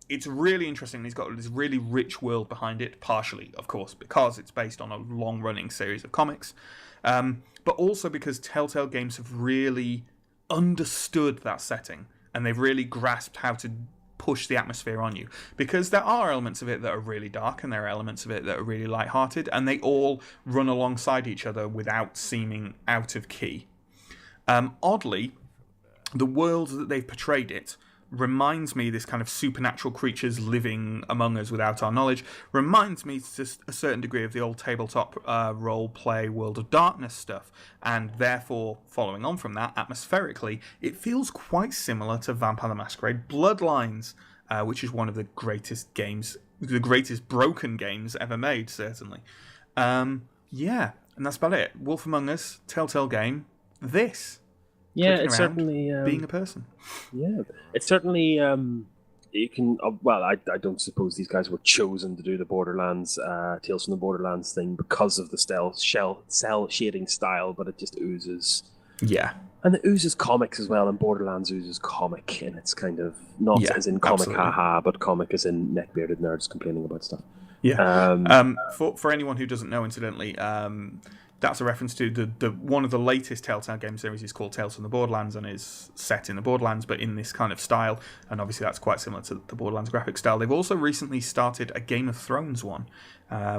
it's really interesting. It's got this really rich world behind it, partially, of course, because it's based on a long-running series of comics, but also because Telltale Games have really understood that setting, and they've really grasped how to push the atmosphere on you. Because there are elements of it that are really dark, and there are elements of it that are really lighthearted, and they all run alongside each other without seeming out of key. Oddly, the world that they've portrayed it reminds me, this kind of supernatural creatures living among us without our knowledge, reminds me to a certain degree of the old tabletop role-play World of Darkness stuff, and therefore, following on from that, atmospherically, it feels quite similar to Vampire the Masquerade Bloodlines, which is one of the greatest games, the greatest broken games ever made, certainly. And that's about it. Wolf Among Us, Telltale game, this. Yeah, clicking it's around, certainly being a person. yeah, it's certainly you can well, I don't suppose these guys were chosen to do the Borderlands Tales from the Borderlands thing because of the cell shading style, but it just oozes. Yeah. And it oozes comics as well, and Borderlands oozes comic, and it's kind of not Yeah, as in comic absolutely. haha, but comic as in neck-bearded nerds complaining about stuff. Yeah. For anyone who doesn't know, incidentally, that's a reference to the one of the latest Telltale game series is called Tales from the Borderlands and is set in the Borderlands, but in this kind of style. And obviously, that's quite similar to the Borderlands graphic style. They've also recently started a Game of Thrones one,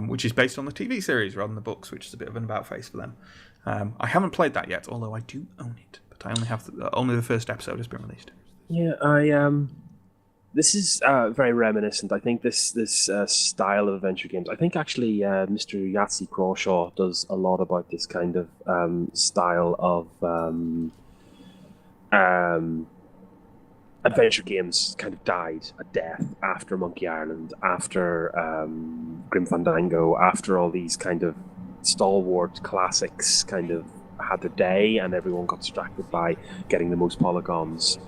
which is based on the TV series rather than the books, which is a bit of an about face for them. I haven't played that yet, although I do own it, but I only have only the first episode has been released. Yeah, this is very reminiscent. I think this style of adventure games. I think actually Mr. Yahtzee Crawshaw does a lot about this kind of style of adventure games. Kind of died a death after Monkey Island, after Grim Fandango, after all these kind of stalwart classics kind of had their day, and everyone got distracted by getting the most polygons.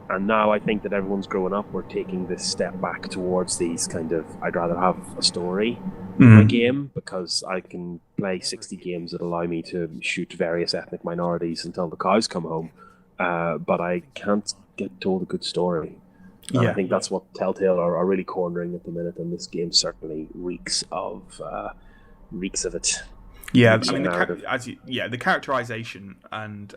And now I think that everyone's growing up. We're taking this step back towards these kind of, I'd rather have a story in my game, because I can play 60 games that allow me to shoot various ethnic minorities until the cows come home. But I can't get told a good story. And I think that's what Telltale are really cornering at the minute, and this game certainly reeks of it. Yeah, I mean, the characterization and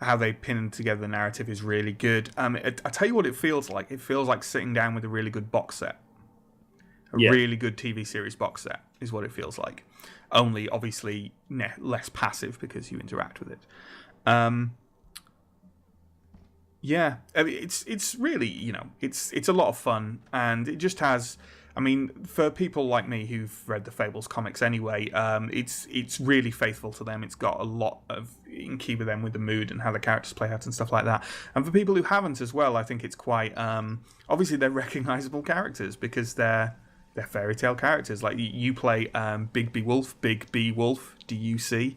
how they pin together the narrative is really good. I tell you what it feels like. It feels like sitting down with a really good box set. A really good TV series box set is what it feels like. Only, obviously, less passive because you interact with it. Yeah, I mean, it's really, it's a lot of fun, and it just has... I mean, for people like me who've read the Fables comics anyway, it's really faithful to them. It's got a lot in key with them with the mood and how the characters play out and stuff like that. And for people who haven't as well, I think it's quite obviously they're recognisable characters because they're fairy tale characters. Like you play Big B Wolf, DUC,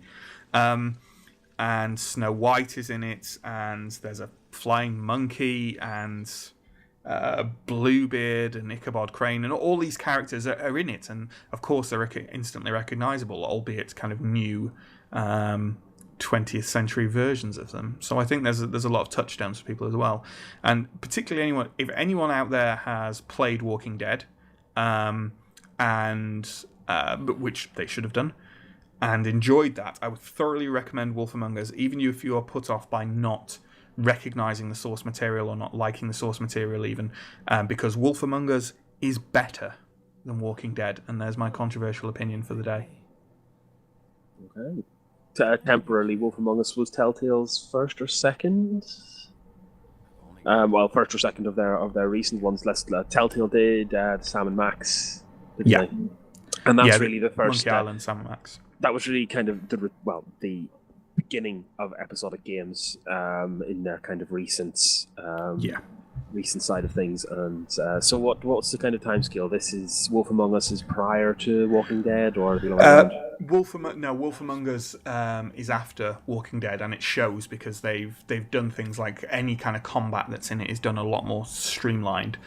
and Snow White is in it, and there's a flying monkey and Bluebeard and Ichabod Crane, and all these characters are in it, and of course they're instantly recognisable, albeit kind of new 20th century versions of them. So I think there's a lot of touchdowns for people as well, and particularly if anyone out there has played Walking Dead, which they should have done, and enjoyed that, I would thoroughly recommend Wolf Among Us, even if you are put off by not recognizing the source material or not liking the source material even, because Wolf Among Us is better than Walking Dead, and there's my controversial opinion for the day. Okay. Temporarily, Wolf Among Us was Telltale's first or second? First or second of their recent ones. Telltale did Sam and Max, didn't they? And that's really the first... Monkey Island, Sam and Max. That was really kind of the beginning of episodic games in their kind of recent side of things. And so what's the kind of timescale? This is Wolf Among Us is prior to Walking Dead, or Wolf Among Us is after Walking Dead, and it shows because they've done things like any kind of combat that's in it is done a lot more streamlined,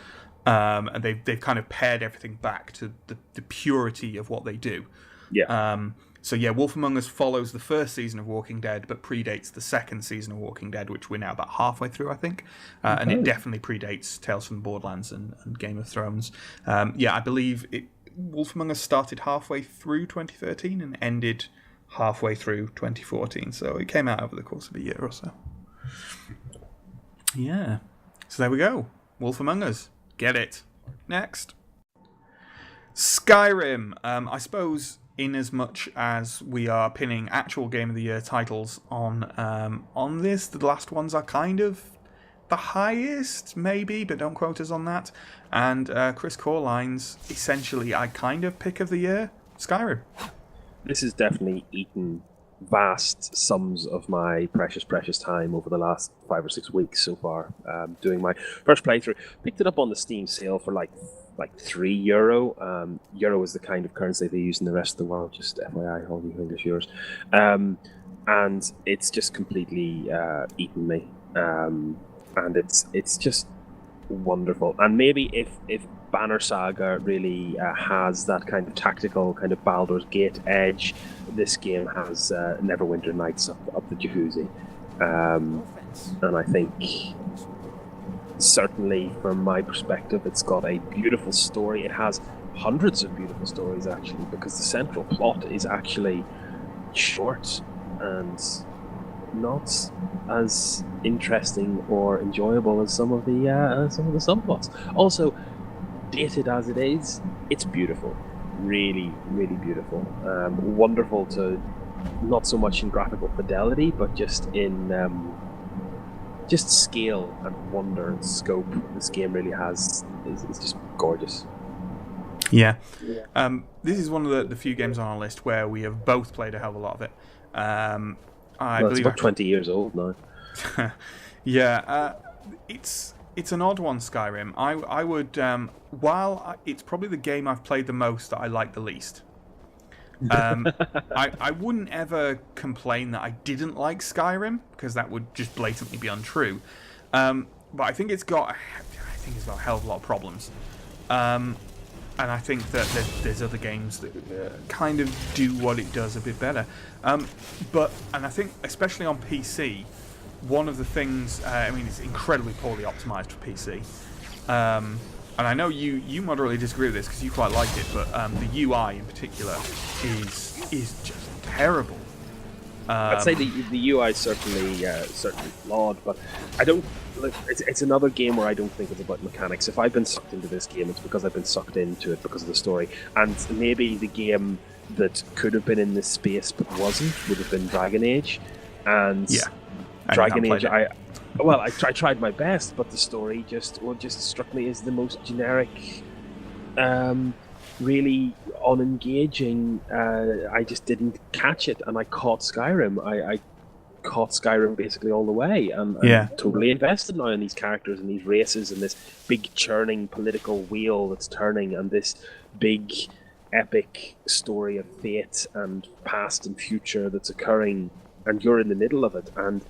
and they've kind of pared everything back to the purity of what they do. So Wolf Among Us follows the first season of Walking Dead, but predates the second season of Walking Dead, which we're now about halfway through, I think. And it definitely predates Tales from the Borderlands and Game of Thrones. I believe Wolf Among Us started halfway through 2013 and ended halfway through 2014. So it came out over the course of a year or so. Yeah. So there we go. Wolf Among Us. Get it. Next. Skyrim. I suppose... in as much as we are pinning actual Game of the Year titles on this, the last ones are kind of the highest, maybe, but don't quote us on that. And Chris Coreline's essentially I kind of pick of the year, Skyrim. This has definitely eaten vast sums of my precious time over the last 5 or 6 weeks so far. Doing my first playthrough, picked it up on the Steam sale for like €3. Euro is the kind of currency they use in the rest of the world, just FYI, all you English viewers. and it's just completely eaten me. And it's just wonderful. And maybe if Banner Saga really has that kind of tactical kind of Baldur's Gate edge, this game has Neverwinter Nights up the jacuzzi. And I think, certainly from my perspective, it's got a beautiful story. It has hundreds of beautiful stories, actually, because the central plot is actually short and not as interesting or enjoyable as some of the subplots. Also, dated as it is, it's beautiful, really, really beautiful. Wonderful to, not so much in graphical fidelity, but just in just scale and wonder and scope. This game really has is just gorgeous. Yeah. This is one of the few games on our list where we have both played a hell of a lot of it. I believe it's about 20 years old now. Yeah, it's an odd one, Skyrim. I would, while it's probably the game I've played the most that I like the least. I wouldn't ever complain that I didn't like Skyrim, because that would just blatantly be untrue. But I think it's got a hell of a lot of problems. And I think that there's other games that kind of do what it does a bit better. And I think, especially on PC, one of the things, it's incredibly poorly optimized for PC. And I know you moderately disagree with this because you quite liked it, but the UI in particular is just terrible. I'd say the UI is certainly flawed, but I don't. It's another game where I don't think it's about mechanics. If I've been sucked into this game, it's because I've been sucked into it because of the story. And maybe the game that could have been in this space but wasn't would have been Dragon Age. And Dragon Age, I tried my best, but the story just struck me as the most generic, really unengaging. I just didn't catch it, and I caught Skyrim. I caught Skyrim basically all the way, and I'm totally invested now in these characters and these races and this big churning political wheel that's turning, and this big epic story of fate and past and future that's occurring, and you're in the middle of it. And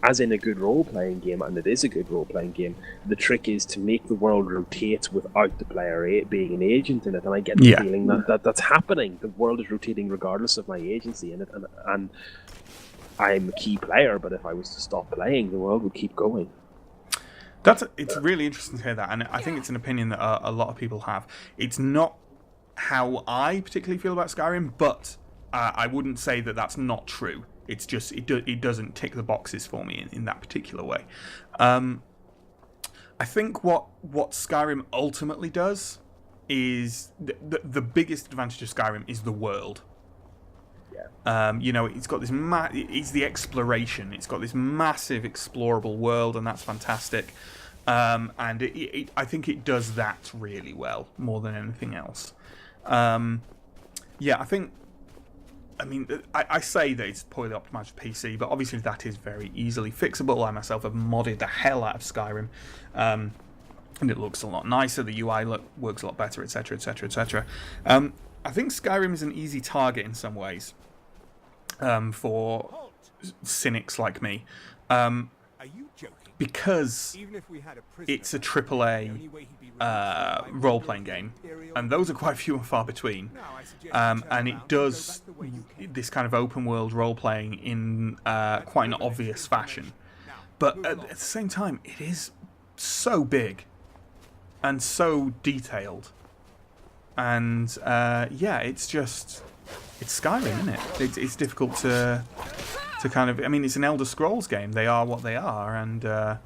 as in a good role-playing game, and it is a good role-playing game, the trick is to make the world rotate without the player being an agent in it. And I get the feeling that that's happening. The world is rotating regardless of my agency in it, and I'm a key player, but if I was to stop playing, the world would keep going. It's really interesting to hear that, and I think it's an opinion that a lot of people have. It's not how I particularly feel about Skyrim, but I wouldn't say that that's not true. It's just it doesn't tick the boxes for me in that particular way. I think what Skyrim ultimately does is the biggest advantage of Skyrim is the world. It's got this it's the exploration. It's got this massive explorable world, and that's fantastic. And I think it does that really well, more than anything else. I say that it's poorly optimized for PC, but obviously that is very easily fixable. I myself have modded the hell out of Skyrim, and it looks a lot nicer. The UI works a lot better, etc., etc., etc. I think Skyrim is an easy target in some ways for cynics like me, because it's a AAA role-playing game, and those are quite few and far between. And it does this kind of open-world role-playing in quite an obvious fashion. But at the same time, it is so big and so detailed. And it's Skyrim, isn't it? It's difficult to kind of. It's an Elder Scrolls game. They are what they are, and the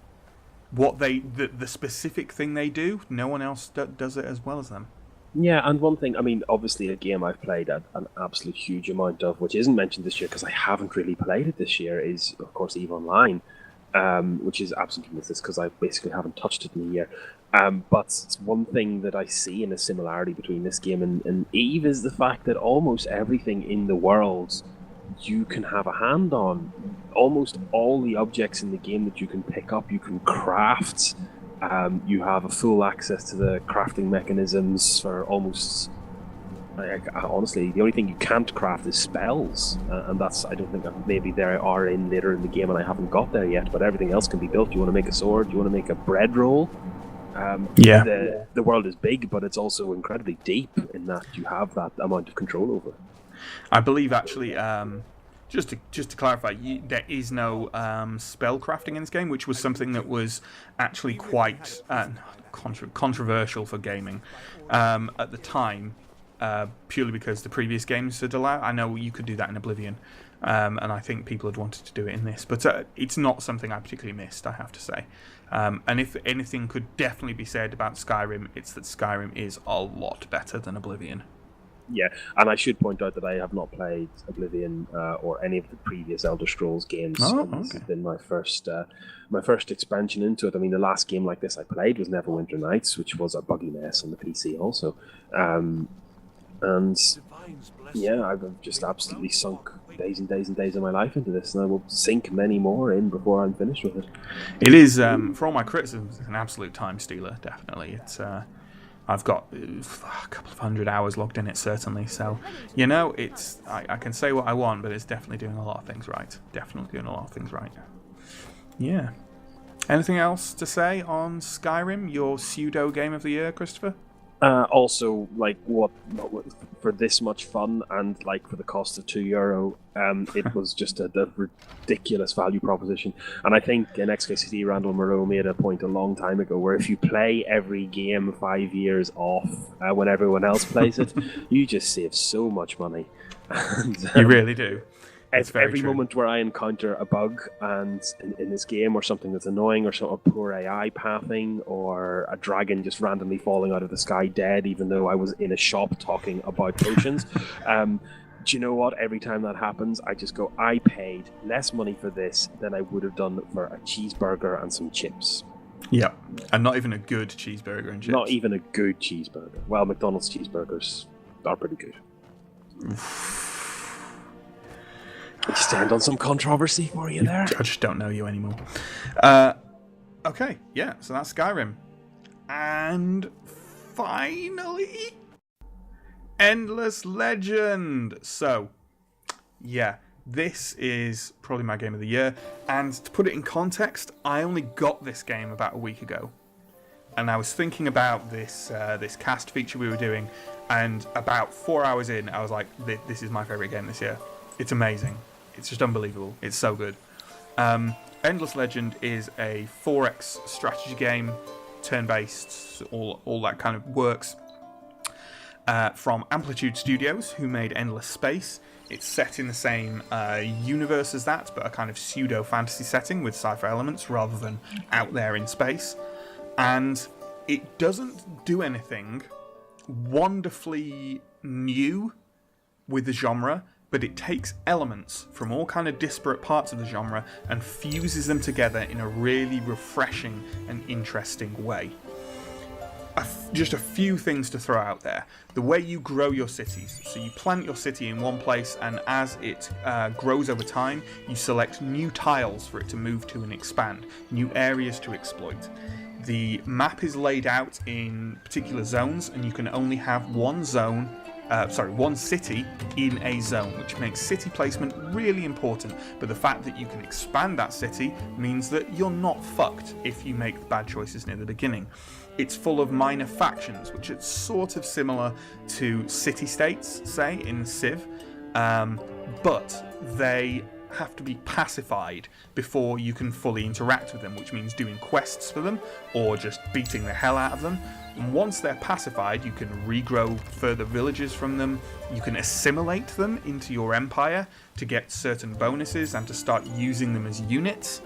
specific thing they do, no one else does it as well as them. Yeah, and one thing, obviously a game I've played an absolute huge amount of, which isn't mentioned this year because I haven't really played it this year, is of course EVE Online, which is absolutely useless because I basically haven't touched it in a year. But one thing that I see in a similarity between this game and EVE is the fact that almost everything in the world you can have a hand on. Almost all the objects in the game that you can pick up, you can craft. You have a full access to the crafting mechanisms for almost Honestly, the only thing you can't craft is spells, and that's, I don't think, maybe there are in later in the game and I haven't got there yet, but everything else can be built. You want to make a sword, you want to make a bread roll. The world is big, but it's also incredibly deep in that you have that amount of control over it. I believe, actually, just to clarify, there is no spell crafting in this game, which was something that was actually quite controversial for gaming at the time, purely because the previous games had allowed. I know you could do that in Oblivion, and I think people had wanted to do it in this, but it's not something I particularly missed, I have to say. And if anything could definitely be said about Skyrim, it's that Skyrim is a lot better than Oblivion. Yeah, and I should point out that I have not played Oblivion or any of the previous Elder Scrolls games. This has been my first expansion into it. I mean, the last game like this I played was Neverwinter Nights, which was a buggy mess on the PC also. And yeah, I've just absolutely sunk days and days and days of my life into this, and I will sink many more in before I'm finished with it. It is, for all my criticisms, it's an absolute time stealer, definitely. It's I've got a couple of 100 hours logged in it, certainly. So, it's I can say what I want, but it's definitely doing a lot of things right. Definitely doing a lot of things right. Yeah. Anything else to say on Skyrim, your pseudo game of the year, Christopher? Also, what for this much fun and for the cost of €2, it was just a ridiculous value proposition. And I think in XKCD, Randall Moreau made a point a long time ago where if you play every game 5 years off when everyone else plays it, you just save so much money. And, you really do. Every moment where I encounter a bug and in this game, or something that's annoying, or sort of poor AI pathing, or a dragon just randomly falling out of the sky dead, even though I was in a shop talking about potions, do you know what? Every time that happens, I just go, I paid less money for this than I would have done for a cheeseburger and some chips. Yeah, and not even a good cheeseburger and chips. Not even a good cheeseburger. Well, McDonald's cheeseburgers are pretty good. I stand on some controversy for you there. I just don't know you anymore. Okay, yeah, so that's Skyrim. And finally, Endless Legend. So, yeah, this is probably my game of the year. And to put it in context, I only got this game about a week ago. And I was thinking about this cast feature we were doing, and about 4 hours in, I was like, this is my favourite game this year. It's amazing. It's just unbelievable. It's so good. Endless Legend is a 4X strategy game, turn-based, all that kind of works. From Amplitude Studios, who made Endless Space. It's set in the same universe as that, but a kind of pseudo-fantasy setting with sci-fi elements rather than out there in space. And it doesn't do anything wonderfully new with the genre, but it takes elements from all kind of disparate parts of the genre and fuses them together in a really refreshing and interesting way. Just a few things to throw out there. The way you grow your cities. So you plant your city in one place, and as it grows over time, you select new tiles for it to move to and expand, new areas to exploit. The map is laid out in particular zones, and you can only have one city in a zone, which makes city placement really important. But the fact that you can expand that city means that you're not fucked if you make bad choices near the beginning. It's full of minor factions, which is sort of similar to city-states, say, in Civ, but they have to be pacified before you can fully interact with them, which means doing quests for them or just beating the hell out of them. And once they're pacified, you can regrow further villages from them. You can assimilate them into your empire to get certain bonuses and to start using them as units.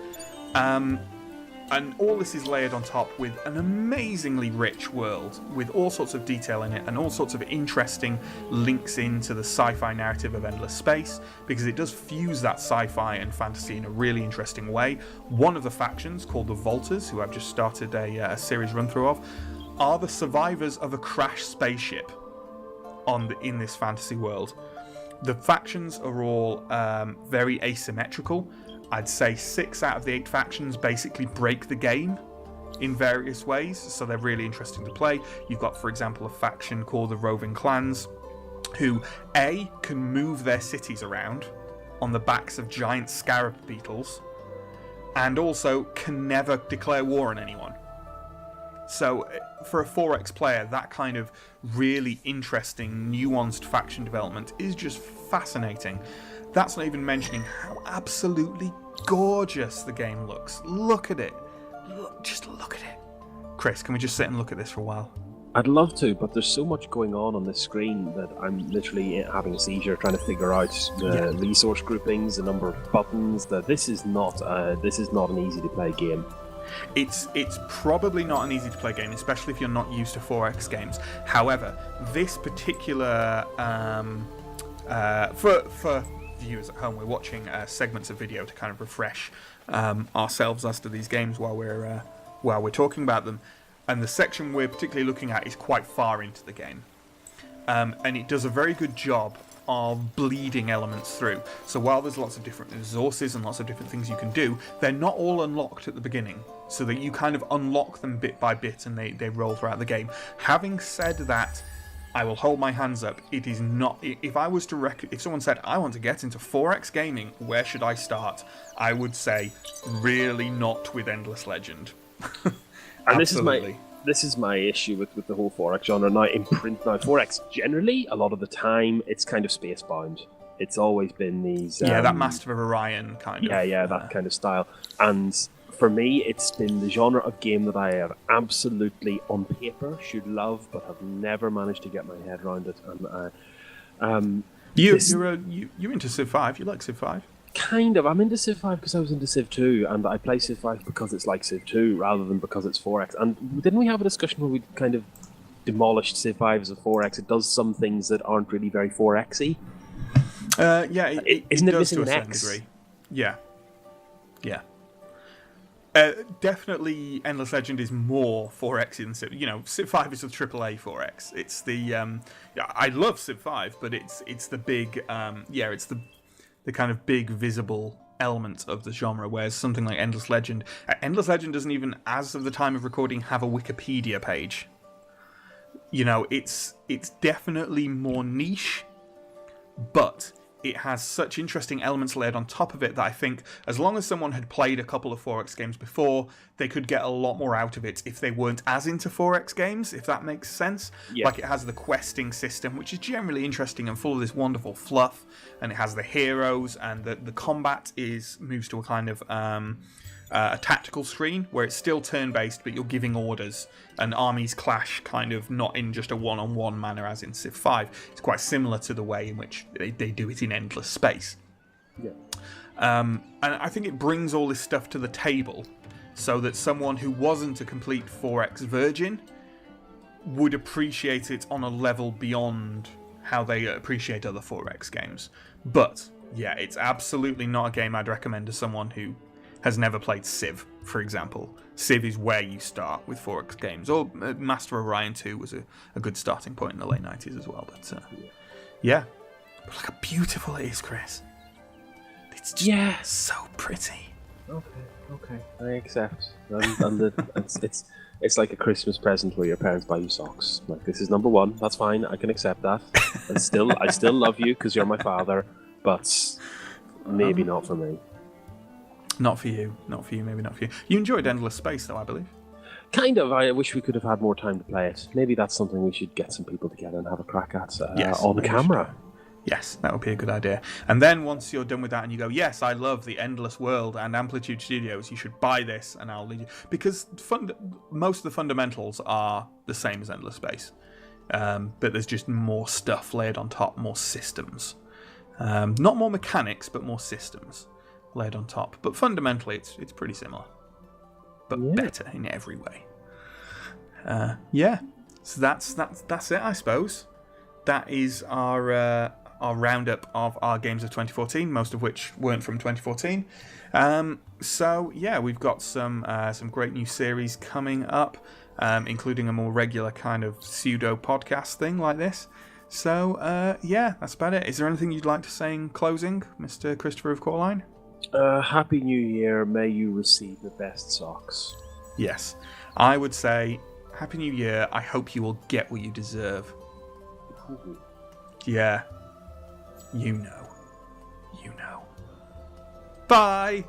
And all this is layered on top with an amazingly rich world with all sorts of detail in it and all sorts of interesting links into the sci-fi narrative of Endless Space, because it does fuse that sci-fi and fantasy in a really interesting way. One of the factions, called the Volters, who I've just started a series run-through of, are the survivors of a crashed spaceship in this fantasy world. The factions are all very asymmetrical. I'd say 6 out of the 8 factions basically break the game in various ways, so they're really interesting to play. You've got, for example, a faction called the Roving Clans, who A, can move their cities around on the backs of giant scarab beetles, and also can never declare war on anyone. So for a 4X player, that kind of really interesting, nuanced faction development is just fascinating. That's not even mentioning how absolutely gorgeous the game looks. Look at it. Just look at it. Chris, can we just sit and look at this for a while? I'd love to, but there's so much going on this screen that I'm literally having a seizure trying to figure out the resource groupings, the number of buttons. That this is not an easy to play game. It's probably not an easy to play game, especially if you're not used to 4X games. However, this particular for viewers at home, we're watching segments of video to kind of refresh ourselves as to these games while we're talking about them. And the section we're particularly looking at is quite far into the game, and it does a very good job of bleeding elements through. So while there's lots of different resources and lots of different things you can do, they're not all unlocked at the beginning, so that you kind of unlock them bit by bit and they roll throughout the game. Having said that, I will hold my hands up. It is not. If I was to if someone said, I want to get into 4X gaming, where should I start? I would say, really not with Endless Legend. And this is my issue with the whole 4X genre. Now, in print, 4X generally, a lot of the time, it's kind of space bound. It's always been these... that Master of Orion kind of... Yeah, that kind of style. And for me, it's been the genre of game that I have absolutely, on paper, should love, but have never managed to get my head around it. And you're into Civ 5. You like Civ 5? Kind of. I'm into Civ 5 because I was into Civ 2, and I play Civ 5 because it's like Civ 2 rather than because it's 4X. And didn't we have a discussion where we kind of demolished Civ 5 as a 4X? It does some things that aren't really very 4X-y. Isn't it missing an X? Degree. Yeah. Definitely, Endless Legend is more 4X than Civ. Civ 5 is a AAA 4X. It's the I love Civ 5, but it's the big it's the kind of big visible element of the genre, whereas something like Endless Legend doesn't even, as of the time of recording, have a Wikipedia page. It's definitely more niche, but it has such interesting elements layered on top of it that I think as long as someone had played a couple of 4X games before, they could get a lot more out of it if they weren't as into 4X games, if that makes sense. Yeah. Like, it has the questing system, which is generally interesting and full of this wonderful fluff, and it has the heroes, and the combat moves to a kind of a tactical screen where it's still turn-based, but you're giving orders, and armies clash kind of not in just a one-on-one manner as in Civ 5. It's quite similar to the way in which they do it in Endless Space. Yeah. And I think it brings all this stuff to the table so that someone who wasn't a complete 4X virgin would appreciate it on a level beyond how they appreciate other 4X games. But, yeah, it's absolutely not a game I'd recommend to someone who has never played Civ, for example. Civ is where you start with 4X games. Or Master of Orion 2 was a good starting point in the late 90s as well. But, yeah. But look how beautiful it is, Chris. It's just so pretty. Okay. I accept. It's like a Christmas present where your parents buy you socks. Like, this is number one. That's fine. I can accept that. And I still love you because you're my father. But maybe not for me. Not for you, maybe not for you. You enjoyed Endless Space, though, I believe. Kind of. I wish we could have had more time to play it. Maybe that's something we should get some people together and have a crack at on camera. Yes, that would be a good idea. And then once you're done with that and you go, yes, I love the Endless World and Amplitude Studios, you should buy this and I'll lead you. Because most of the fundamentals are the same as Endless Space. But there's just more stuff layered on top, more systems. Not more mechanics, but more systems laid on top, but fundamentally it's pretty similar, but better in every way. So that's it, I suppose. That is our roundup of our games of 2014, most of which weren't from 2014. So yeah, we've got some great new series coming up, including a more regular kind of pseudo podcast thing like this. So that's about it. Is there anything you'd like to say in closing, Mr. Christopher of Coreline? Happy New Year. May you receive the best socks. Yes. I would say, Happy New Year. I hope you will get what you deserve. Yeah. You know. Bye!